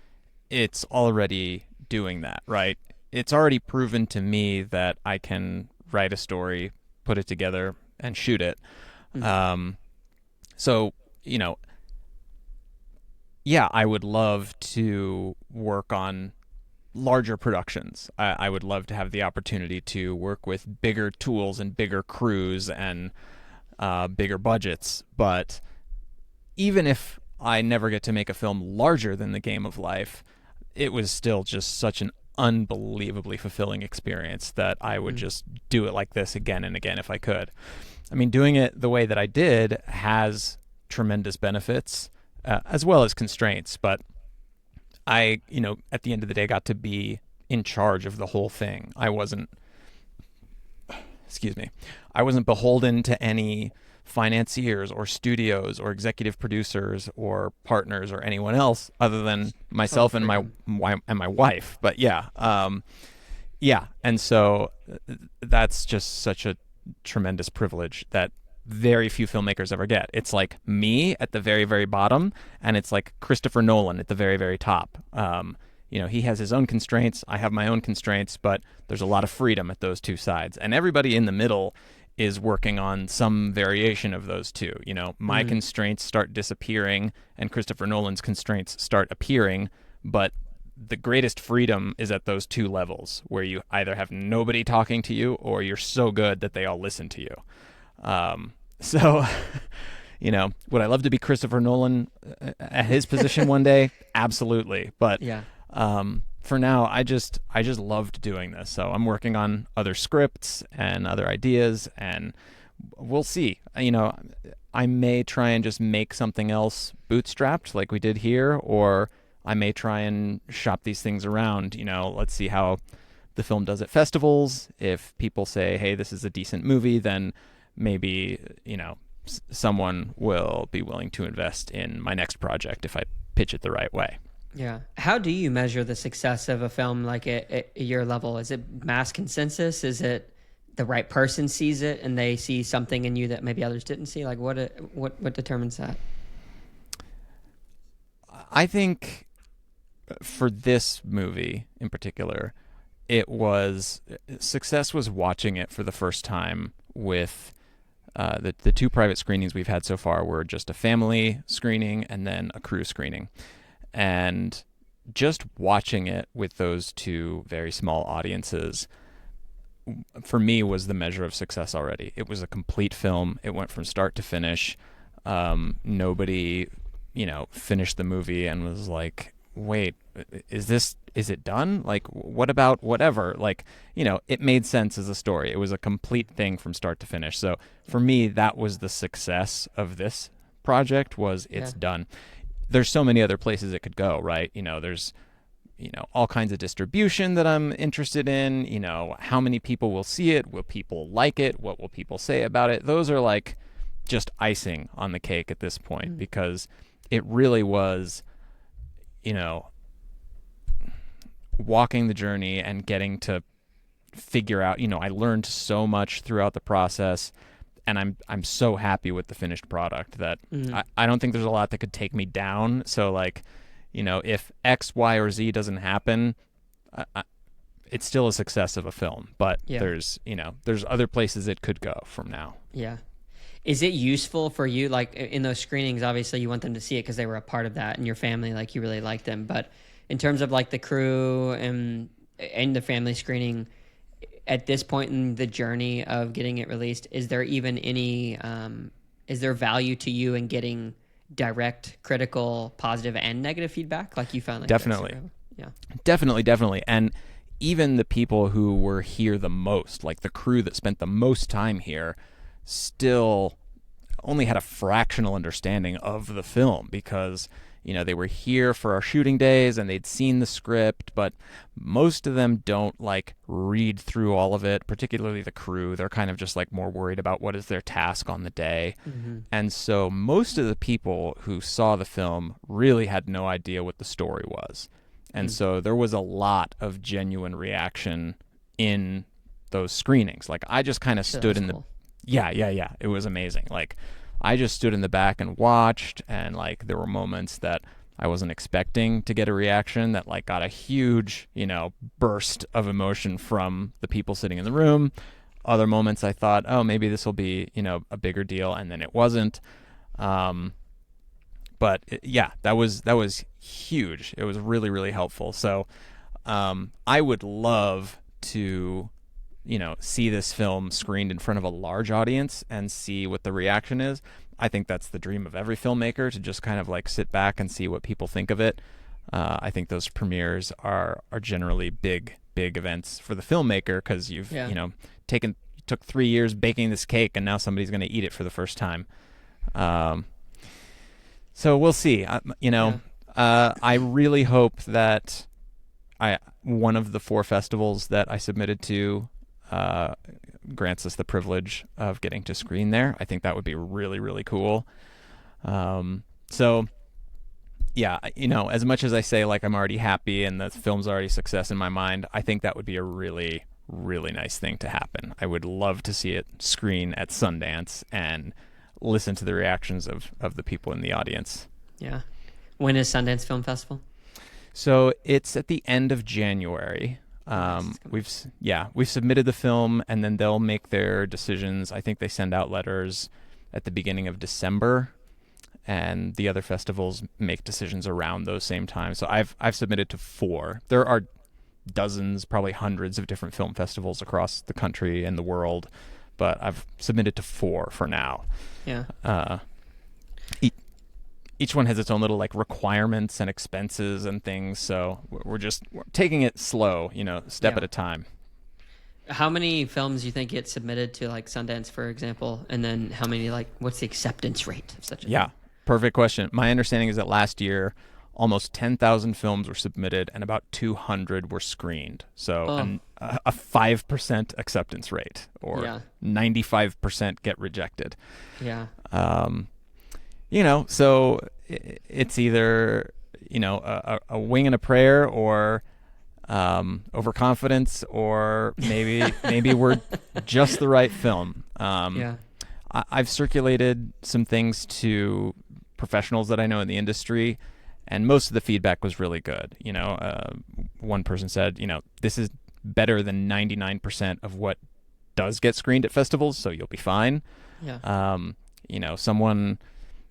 it's already doing that, right? It's already proven to me that I can write a story, put it together, and shoot it. Mm. Um, so, you know, yeah, I would love to work on larger productions. I would love to have the opportunity to work with bigger tools and bigger crews and bigger budgets. But even if I never get to make a film larger than The Game of Life, it was still just such an unbelievably fulfilling experience that I would Mm. just do it like this again and again if I could. I mean, doing it the way that I did has tremendous benefits as well as constraints, but at the end of the day, got to be in charge of the whole thing. Excuse me, I wasn't beholden to any financiers or studios or executive producers or partners or anyone else other than Total myself and freedom. my wife. But yeah, yeah, and so that's just such a tremendous privilege that very few filmmakers ever get. It's like me at the very, very bottom, and it's like Christopher Nolan at the very, very top. He has his own constraints. I have my own constraints, but there's a lot of freedom at those two sides. And everybody in the middle is working on some variation of those two. My Mm. constraints start disappearing, and Christopher Nolan's constraints start appearing, but the greatest freedom is at those two levels where you either have nobody talking to you or you're so good that they all listen to you. So, would I love to be Christopher Nolan at his position one day? Absolutely. But Yeah. for now, I just loved doing this. So I'm working on other scripts and other ideas, and we'll see. I may try and just make something else bootstrapped like we did here, or I may try and shop these things around. Let's see how the film does at festivals. If people say, hey, this is a decent movie, then maybe, someone will be willing to invest in my next project if I pitch it the right way. Yeah. How do you measure the success of a film like at your level? Is it mass consensus? Is it the right person sees it and they see something in you that maybe others didn't see? Like what determines that? I think for this movie in particular, success was watching it for the first time with the two private screenings we've had so far were just a family screening and then a crew screening. And just watching it with those two very small audiences, for me, was the measure of success already. It was a complete film. It went from start to finish. Nobody, finished the movie and was like, wait, is it done? Like, what about whatever? Like, it made sense as a story. It was a complete thing from start to finish. So for me, that was the success of this project, was it's Yeah. done. There's so many other places it could go, right? There's, all kinds of distribution that I'm interested in. How many people will see it? Will people like it? What will people say about it? Those are like just icing on the cake at this point, Mm. because it really was, walking the journey and getting to figure out, I learned so much throughout the process, and I'm so happy with the finished product that Mm. I don't think there's a lot that could take me down. So like, if X, Y, or Z doesn't happen, it's still a success of a film. But Yeah. there's other places it could go from now. Yeah. Is it useful for you, like in those screenings, obviously you want them to see it because they were a part of that and your family, like you really like them. But in terms of like the crew and the family screening, at this point in the journey of getting it released, is there even any, is there value to you in getting direct, critical, positive and negative feedback like you found like this? Definitely. Yeah. Definitely. And even the people who were here the most, like the crew that spent the most time here, still only had a fractional understanding of the film because, they were here for our shooting days and they'd seen the script, but most of them don't like read through all of it, particularly the crew. They're kind of just like more worried about what is their task on the day. Mm-hmm. And so most of the people who saw the film really had no idea what the story was. And so there was a lot of genuine reaction in those screenings. Like I just kind of stood in the cool. Yeah. It was amazing. Like I just stood in the back and watched, and like there were moments that I wasn't expecting to get a reaction that like got a huge, burst of emotion from the people sitting in the room. Other moments I thought, oh, maybe this will be, a bigger deal, and then it wasn't. But that was huge. It was really, really helpful. So I would love to see this film screened in front of a large audience and see what the reaction is. I think that's the dream of every filmmaker, to just kind of like sit back and see what people think of it. I think those premieres are generally big events for the filmmaker because you've took 3 years baking this cake and now somebody's going to eat it for the first time. So we'll see. I really hope that one of the 4 festivals that I submitted to grants us the privilege of getting to screen there. I think that would be really, really cool. So yeah, as much as I say like I'm already happy and the film's already a success in my mind, I think that would be a really, really nice thing to happen. I would love to see it screen at Sundance and listen to the reactions of the people in the audience. Yeah. When is Sundance Film Festival? So it's at the end of January. We've submitted the film, and then they'll make their decisions. I think they send out letters at the beginning of December, and the other festivals make decisions around those same times. So I've submitted to 4. There are dozens, probably hundreds of different film festivals across the country and the world, but I've submitted to 4 for now. Yeah. Each one has its own little like requirements and expenses and things, so we're taking it slow, step at a time. How many films do you think get submitted to like Sundance, for example, and then how many, like, what's the acceptance rate of such a thing? Perfect question. My understanding is that last year almost 10,000 films were submitted and about 200 were screened. So a 5% acceptance rate, or 95% get rejected. Yeah. So it's either, a wing and a prayer, or overconfidence, or maybe we're just the right film. I've circulated some things to professionals that I know in the industry, and most of the feedback was really good. One person said, this is better than 99% of what does get screened at festivals, so you'll be fine. Yeah.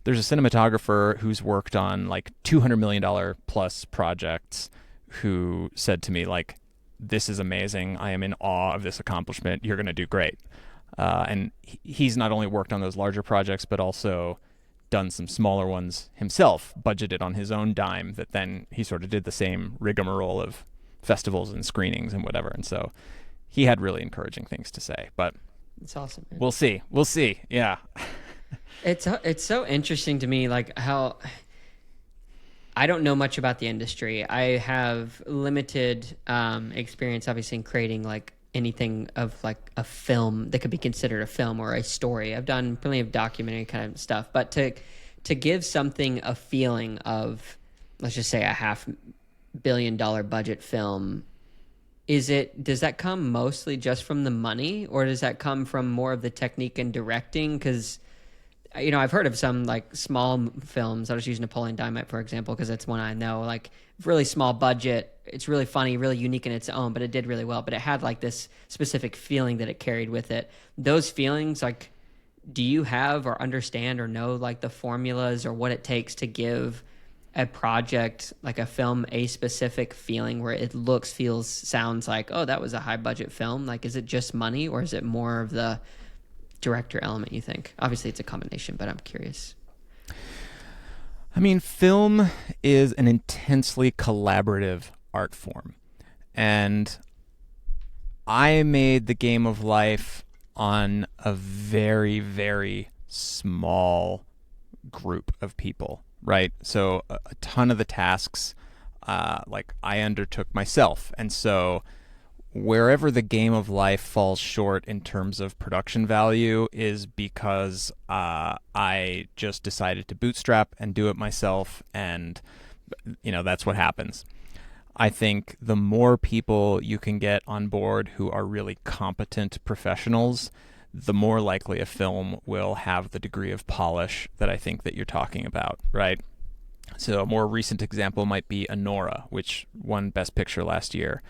There's a cinematographer who's worked on like $200 million plus projects who said to me, like, this is amazing. I am in awe of this accomplishment. You're going to do great. And he's not only worked on those larger projects, but also done some smaller ones himself, budgeted on his own dime, that then he sort of did the same rigmarole of festivals and screenings and whatever. And so he had really encouraging things to say, but it's awesome, man. We'll see. Yeah. It's so interesting to me, like, how I don't know much about the industry. I have limited experience, obviously, in creating like anything of like a film that could be considered a film or a story. I've done plenty of documentary kind of stuff, but to give something a feeling of, let's just say, a $500 million budget film, does that come mostly just from the money, or does that come from more of the technique and directing? Because I've heard of some like small films. I'll just use Napoleon Dynamite, for example, because that's one I know. Like, really small budget. It's really funny, really unique in its own, but it did really well. But it had like this specific feeling that it carried with it. Those feelings, like, do you have or understand or know like the formulas or what it takes to give a project, like a film, a specific feeling where it looks, feels, sounds like, oh, that was a high budget film? Like, is it just money, or is it more of the director element, you think? Obviously it's a combination, but I'm curious. I mean, film is an intensely collaborative art form, and I made the Game of Life on a very, very small group of people, right? So a ton of the tasks, like I undertook myself. And so wherever the Game of Life falls short in terms of production value is because I just decided to bootstrap and do it myself. And, that's what happens. I think the more people you can get on board who are really competent professionals, the more likely a film will have the degree of polish that I think that you're talking about, right? So a more recent example might be Anora, which won Best Picture last year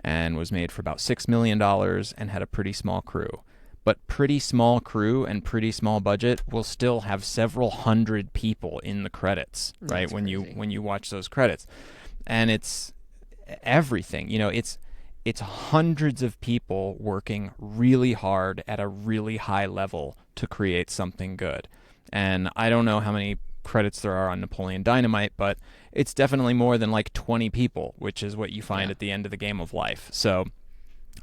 and was made for about $6 million and had a pretty small crew. But pretty small crew and pretty small budget will still have several hundred people in the credits, right? That's crazy. When you watch those credits. And it's everything. It's hundreds of people working really hard at a really high level to create something good. And I don't know how many credits there are on Napoleon Dynamite, but it's definitely more than like 20 people, which is what you find at the end of the Game of Life. So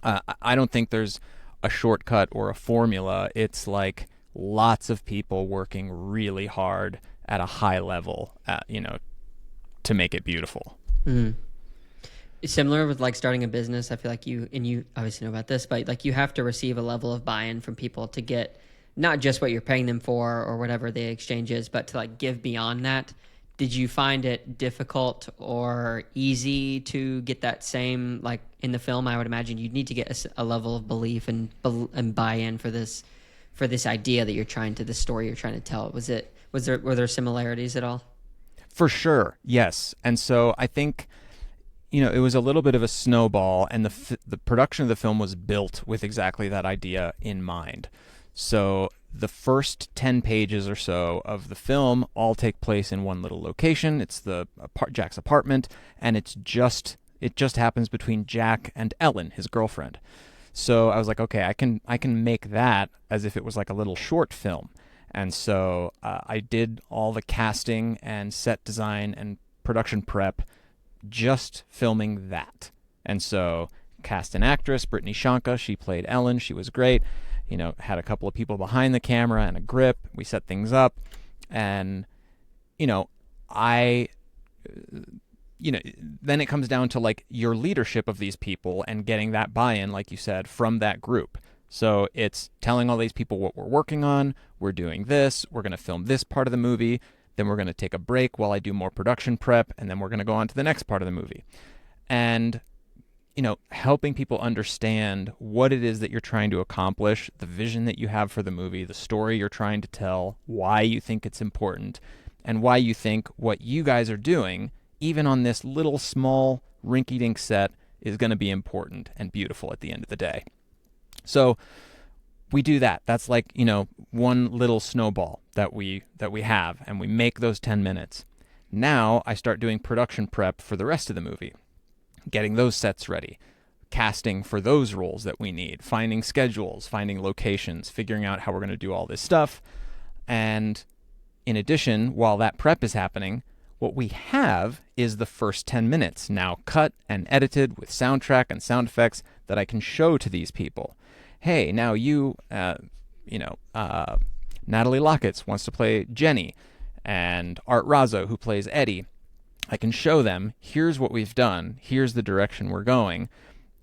I don't think there's a shortcut or a formula. It's like lots of people working really hard at a high level, to make it beautiful. Mm-hmm. Similar with like starting a business, I feel like you obviously know about this, but like you have to receive a level of buy-in from people to get not just what you're paying them for or whatever the exchange is, but to like give beyond that. Did you find it difficult or easy to get that same, like in the film? I would imagine you'd need to get a level of belief and buy-in for this idea that this story you're trying to tell. Were there similarities at all? For sure, yes. And so I think, it was a little bit of a snowball, and the production of the film was built with exactly that idea in mind. So the first 10 pages or so of the film all take place in one little location. It's Jack's apartment, and it just happens between Jack and Ellen, his girlfriend. So I was like, okay, I can make that as if it was like a little short film. And so I did all the casting and set design and production prep just filming that. And so cast an actress, Brittany Shanka. She played Ellen. She was great. Had a couple of people behind the camera and a grip. We set things up. And, then it comes down to like your leadership of these people and getting that buy-in, like you said, from that group. So it's telling all these people what we're working on. We're doing this. We're going to film this part of the movie. Then we're going to take a break while I do more production prep. And then we're going to go on to the next part of the movie. And, helping people understand what it is that you're trying to accomplish, the vision that you have for the movie, the story you're trying to tell, why you think it's important, and why you think what you guys are doing, even on this little small rinky-dink set, is going to be important and beautiful at the end of the day. So we do that. That's like, one little snowball that we have, and we make those 10 minutes. Now I start doing production prep for the rest of the movie, getting those sets ready, casting for those roles that we need, finding schedules, finding locations, figuring out how we're going to do all this stuff. And in addition, while that prep is happening, what we have is the first 10 minutes now cut and edited with soundtrack and sound effects that I can show to these people. Hey, now Natalie Lockett wants to play Jenny, and Art Razzo, who plays Eddie. I can show them, here's what we've done, here's the direction we're going.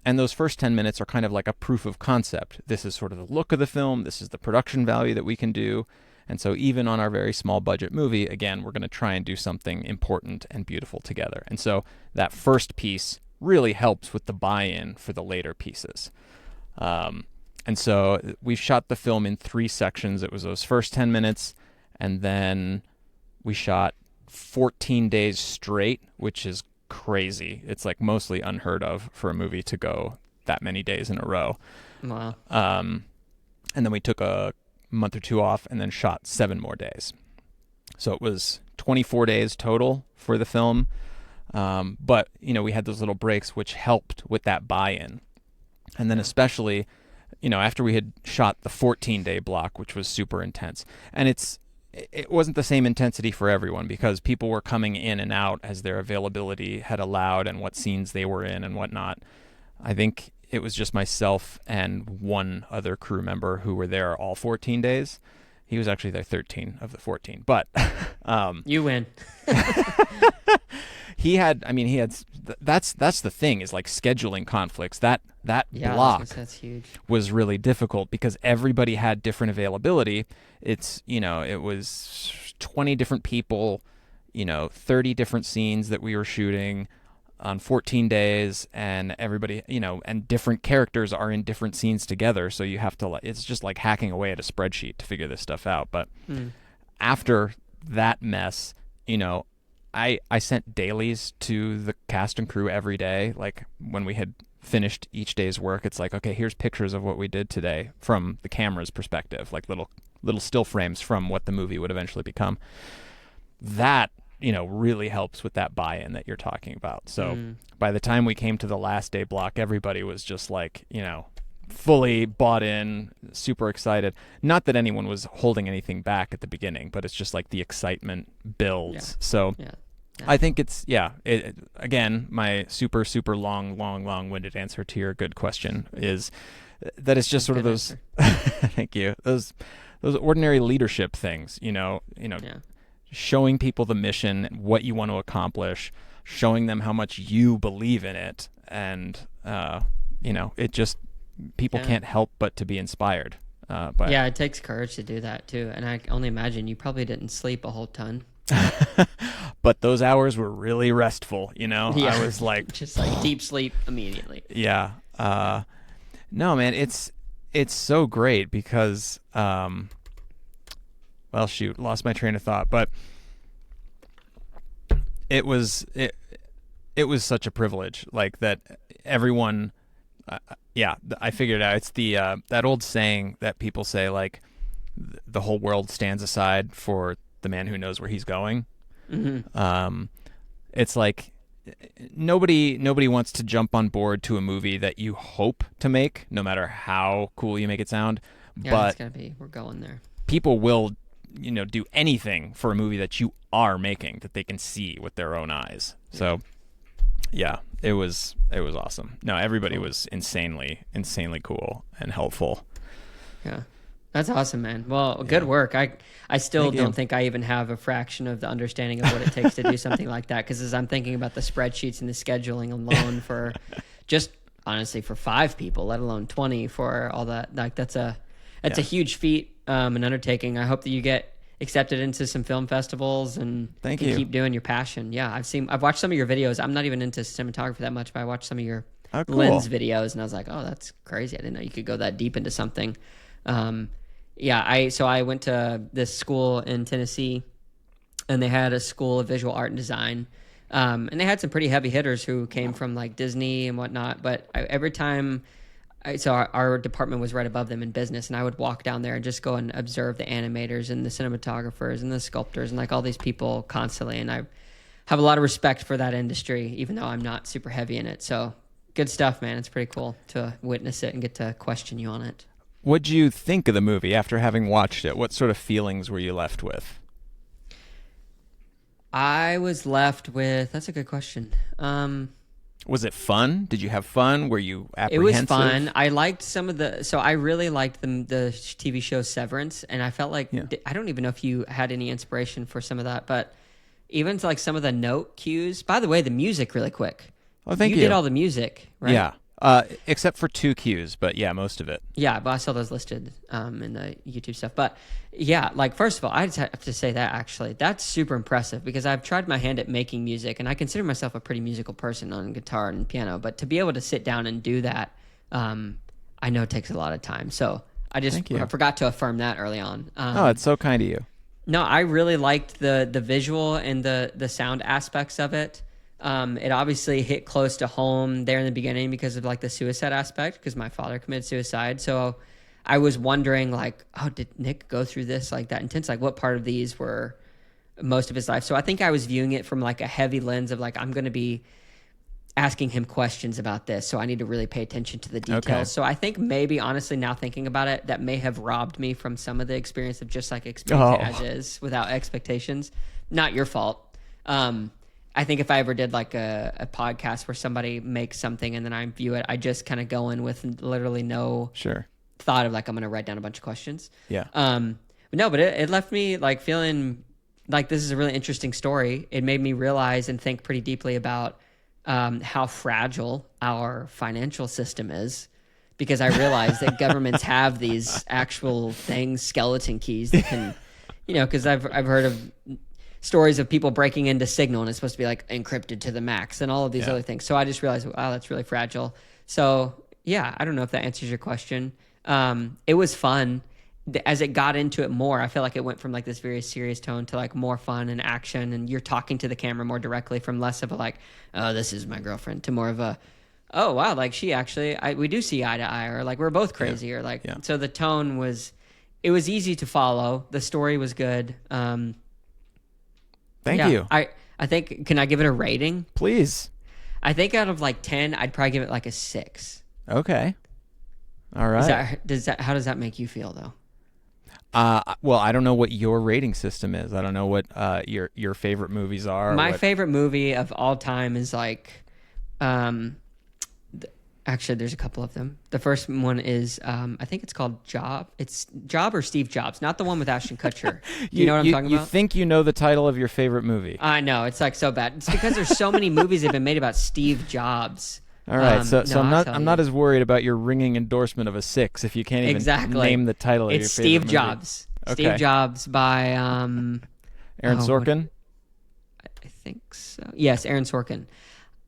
And those first 10 minutes are kind of like a proof of concept. This is sort of the look of the film, this is the production value that we can do. And so even on our very small budget movie, again, we're going to try and do something important and beautiful together. And so that first piece really helps with the buy-in for the later pieces. And so we shot the film in 3 sections. It was those first 10 minutes, and then we shot 14 days straight, which is crazy. It's like mostly unheard of for a movie to go that many days in a row. Wow. And then we took a month or 2 off and then shot 7 more days. So it was 24 days total for the film. But, we had those little breaks which helped with that buy-in. And then especially, after we had shot the 14-day block, which was super intense. And it wasn't the same intensity for everyone because people were coming in and out as their availability had allowed and what scenes they were in and whatnot. I think it was just myself and one other crew member who were there all 14 days. He was actually there 13 of the 14, but You win. that's the thing, is like scheduling conflicts. That Yeah, block that's huge. was really difficult because everybody had different availability. It was 20 different people, 30 different scenes that we were shooting on 14 days, and everybody, and different characters are in different scenes together. So you have to, it's just like hacking away at a spreadsheet to figure this stuff out. But after that mess, I sent dailies to the cast and crew every day. Like when we had finished each day's work, it's like, okay, here's pictures of what we did today from the camera's perspective, like little still frames from what the movie would eventually become. That, really helps with that buy-in that you're talking about. So by the time we came to the last day block, everybody was just like, fully bought in, super excited. Not that anyone was holding anything back at the beginning, but it's just like the excitement builds. Yeah. So Yeah. I think it's, again, my super, super long-winded answer to your good question is that it's just sort of those, thank you, those ordinary leadership things, showing people the mission, what you want to accomplish, showing them how much you believe in it. And, it just, people can't help but to be inspired. Yeah, it takes courage to do that too. And I only imagine you probably didn't sleep a whole ton. But those hours were really restful, Yeah. I was like, just like deep sleep immediately. Yeah. No, man, it's so great because, well, shoot, lost my train of thought, but it was such a privilege, like that everyone, I figured it out. It's the, that old saying that people say, like, the whole world stands aside for the man who knows where he's going. Mm-hmm. It's like nobody wants to jump on board to a movie that you hope to make, no matter how cool you make it sound. Yeah, but it's gotta be. We're going there. People will, do anything for a movie that you are making, that they can see with their own eyes. So, yeah, it was awesome. No, everybody was insanely cool and helpful. Yeah. That's awesome, man. Well, good work. I still Thank you. don't think I even have a fraction of the understanding of what it takes to do something like that. Because as I'm thinking about the spreadsheets and the scheduling alone for just honestly for 5 people, let alone 20 for all that, like that's a huge feat, an undertaking. I hope that you get accepted into some film festivals and Thank can you. keep doing your passion. Yeah, I've watched some of your videos. I'm not even into cinematography that much, but I watched some of your Oh, cool. lens videos, and I was like, oh, that's crazy. I didn't know you could go that deep into something. I went to this school in Tennessee, and they had a school of visual art and design, and they had some pretty heavy hitters who came from like Disney and whatnot. But every time, our department was right above them in business, and I would walk down there and just go and observe the animators and the cinematographers and the sculptors and like all these people constantly. And I have a lot of respect for that industry, even though I'm not super heavy in it. So good stuff, man. It's pretty cool to witness it and get to question you on it. What'd you think of the movie after having watched it? What sort of feelings were you left with? I was left with, that's a good question. Was it fun? Did you have fun? Were you It apprehensive? was fun. I liked some of I really liked the TV show Severance, and I felt like, I don't even know if you had any inspiration for some of that, but even to like some of the note cues. By the way, the music really quick. Oh, thank you. You did all the music, right? Yeah. Except for 2 cues, but yeah, most of it. Yeah, but I saw those listed in the YouTube stuff. But yeah, like first of all, I just have to say that actually, that's super impressive because I've tried my hand at making music, and I consider myself a pretty musical person on guitar and piano. But to be able to sit down and do that, I know it takes a lot of time. So I forgot to affirm that early on. Oh, it's so kind of you. No, I really liked the visual and the sound aspects of it. It obviously hit close to home there in the beginning because of like the suicide aspect, because my father committed suicide. So I was wondering like, oh, did Nick go through this like that intense? Like what part of these were most of his life? So I think I was viewing it from like a heavy lens of like, I'm going to be asking him questions about this. So I need to really pay attention to the details. Okay. So I think maybe honestly now thinking about it, that may have robbed me from some of the experience of just like experience it as is without expectations. Not your fault. I think if I ever did like a podcast where somebody makes something and then I view it, I just kind of go in with literally no Sure. thought of like I'm gonna write down a bunch of questions. Yeah. But no, but it left me like feeling like this is a really interesting story. It made me realize and think pretty deeply about how fragile our financial system is, because I realized that governments have these actual things, skeleton keys that can, because I've heard of stories of people breaking into Signal and it's supposed to be like encrypted to the max and all of these other things. So I just realized, wow, that's really fragile. So yeah, I don't know if that answers your question. It was fun. As it got into it more, I feel like it went from like this very serious tone to like more fun and action, and you're talking to the camera more directly, from less of a like, oh, this is my girlfriend, to more of a, oh wow, like she actually, we do see eye to eye, or like we're both crazy, or like, so the tone was, it was easy to follow. The story was good. Thank you. I think, can I give it a rating? Please. I think out of like 10, I'd probably give it like a 6. Okay. All right. How does that make you feel though? Well, I don't know what your rating system is. I don't know what your favorite movies are. My favorite movie of all time is like, actually, there's a couple of them. The first one is, I think it's called Job. It's Job or Steve Jobs, not the one with Ashton Kutcher. You know what I'm talking about? You think you know the title of your favorite movie? I know, it's like so bad. It's because there's so many movies that have been made about Steve Jobs. All right, so I'm not as worried about your ringing endorsement of a 6 if you can't even name the title of your favorite movie. It's Steve Jobs. Okay. Steve Jobs by Aaron Sorkin? I think so. Yes, Aaron Sorkin.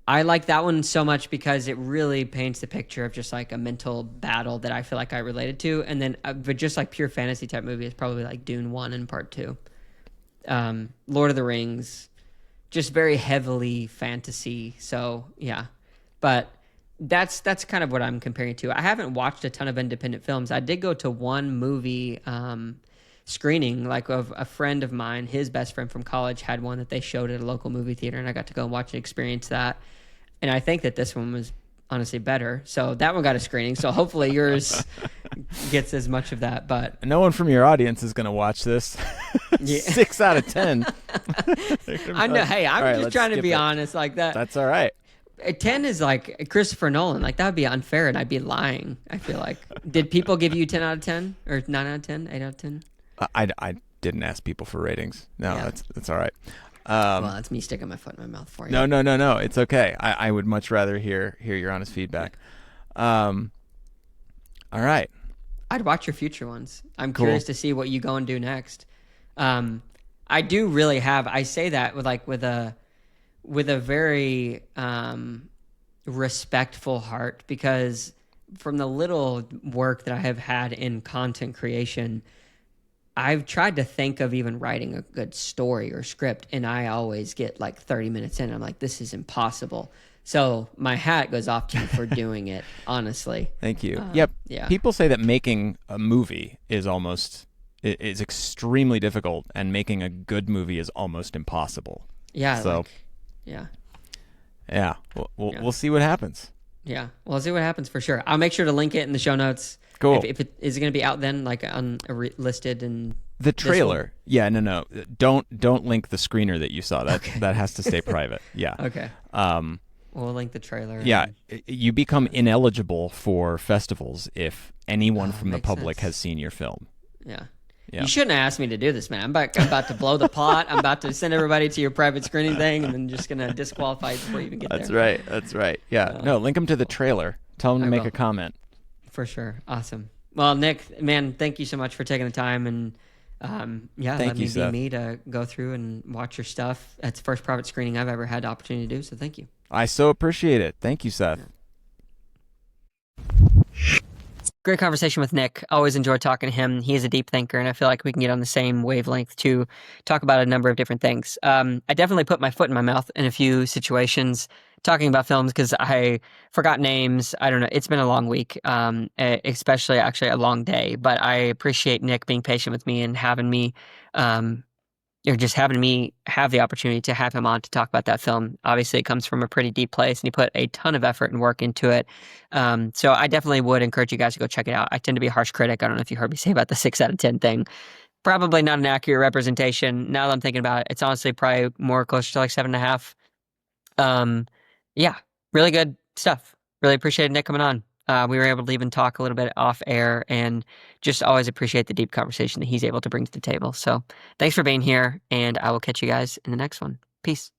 I like that one so much because it really paints the picture of just like a mental battle that I feel like I related to. And then, but just like pure fantasy type movie is probably like Dune 1 and Part 2. Lord of the Rings, just very heavily fantasy. So yeah, but that's kind of what I'm comparing it to. I haven't watched a ton of independent films. I did go to one movie screening, like of a friend of mine, his best friend from college had one that they showed at a local movie theater, and I got to go and watch and experience that. And I think that this one was honestly better. So that one got a screening. So hopefully yours gets as much of that. But no one from your audience is going to watch this. 6 out of 10. I know. Hey, I'm just trying to be honest like that. That's all right. 10 is like Christopher Nolan. Like that would be unfair, and I'd be lying. I feel like. Did people give you 10 out of 10 or 9 out of 10, 8 out of 10? I didn't ask people for ratings. No, Yeah. that's all right. Well, that's me sticking my foot in my mouth for you. No. It's okay. I would much rather hear your honest feedback. All right. I'd watch your future ones. I'm Cool. curious to see what you go and do next. I do really have. I say that with a very respectful heart, because from the little work that I have had in content creation, I've tried to think of even writing a good story or script, and I always get like 30 minutes in. I'm like, this is impossible. So my hat goes off to you for doing it, honestly. Thank you. Yeah. People say that making a movie is extremely difficult, and making a good movie is almost impossible. Yeah. So, yeah. We'll see what happens. Yeah. We'll see what happens for sure. I'll make sure to link it in the show notes. Cool. If it is it going to be out then, like listed and the trailer? Yeah, no. Don't link the screener that you saw. That has to stay private. Yeah. Okay. We'll link the trailer. Yeah, you become ineligible for festivals if anyone from the public has seen your film. Yeah. You shouldn't have asked me to do this, man. I'm about to blow the pot. I'm about to send everybody to your private screening thing, and then just going to disqualify you before you even get there. That's right. Yeah. No, link them to the trailer. Tell them to make a comment. For sure. Awesome. Well, Nick, man, thank you so much for taking the time, and let me be me to go through and watch your stuff. It's the first private screening I've ever had the opportunity to do, so thank you. I so appreciate it. Thank you, Seth. Great conversation with Nick. Always enjoy talking to him. He is a deep thinker, and I feel like we can get on the same wavelength to talk about a number of different things. I definitely put my foot in my mouth in a few situations talking about films because I forgot names. I don't know. It's been a long week, especially actually a long day, but I appreciate Nick being patient with me and having me just having me have the opportunity to have him on to talk about that film. Obviously, it comes from a pretty deep place, and he put a ton of effort and work into it. So I definitely would encourage you guys to go check it out. I tend to be a harsh critic. I don't know if you heard me say about the 6 out of 10 thing. Probably not an accurate representation. Now that I'm thinking about it, it's honestly probably more closer to like 7.5. Um, yeah, really good stuff. Really appreciate Nick coming on. We were able to even talk a little bit off air and just always appreciate the deep conversation that he's able to bring to the table. So thanks for being here, and I will catch you guys in the next one. Peace.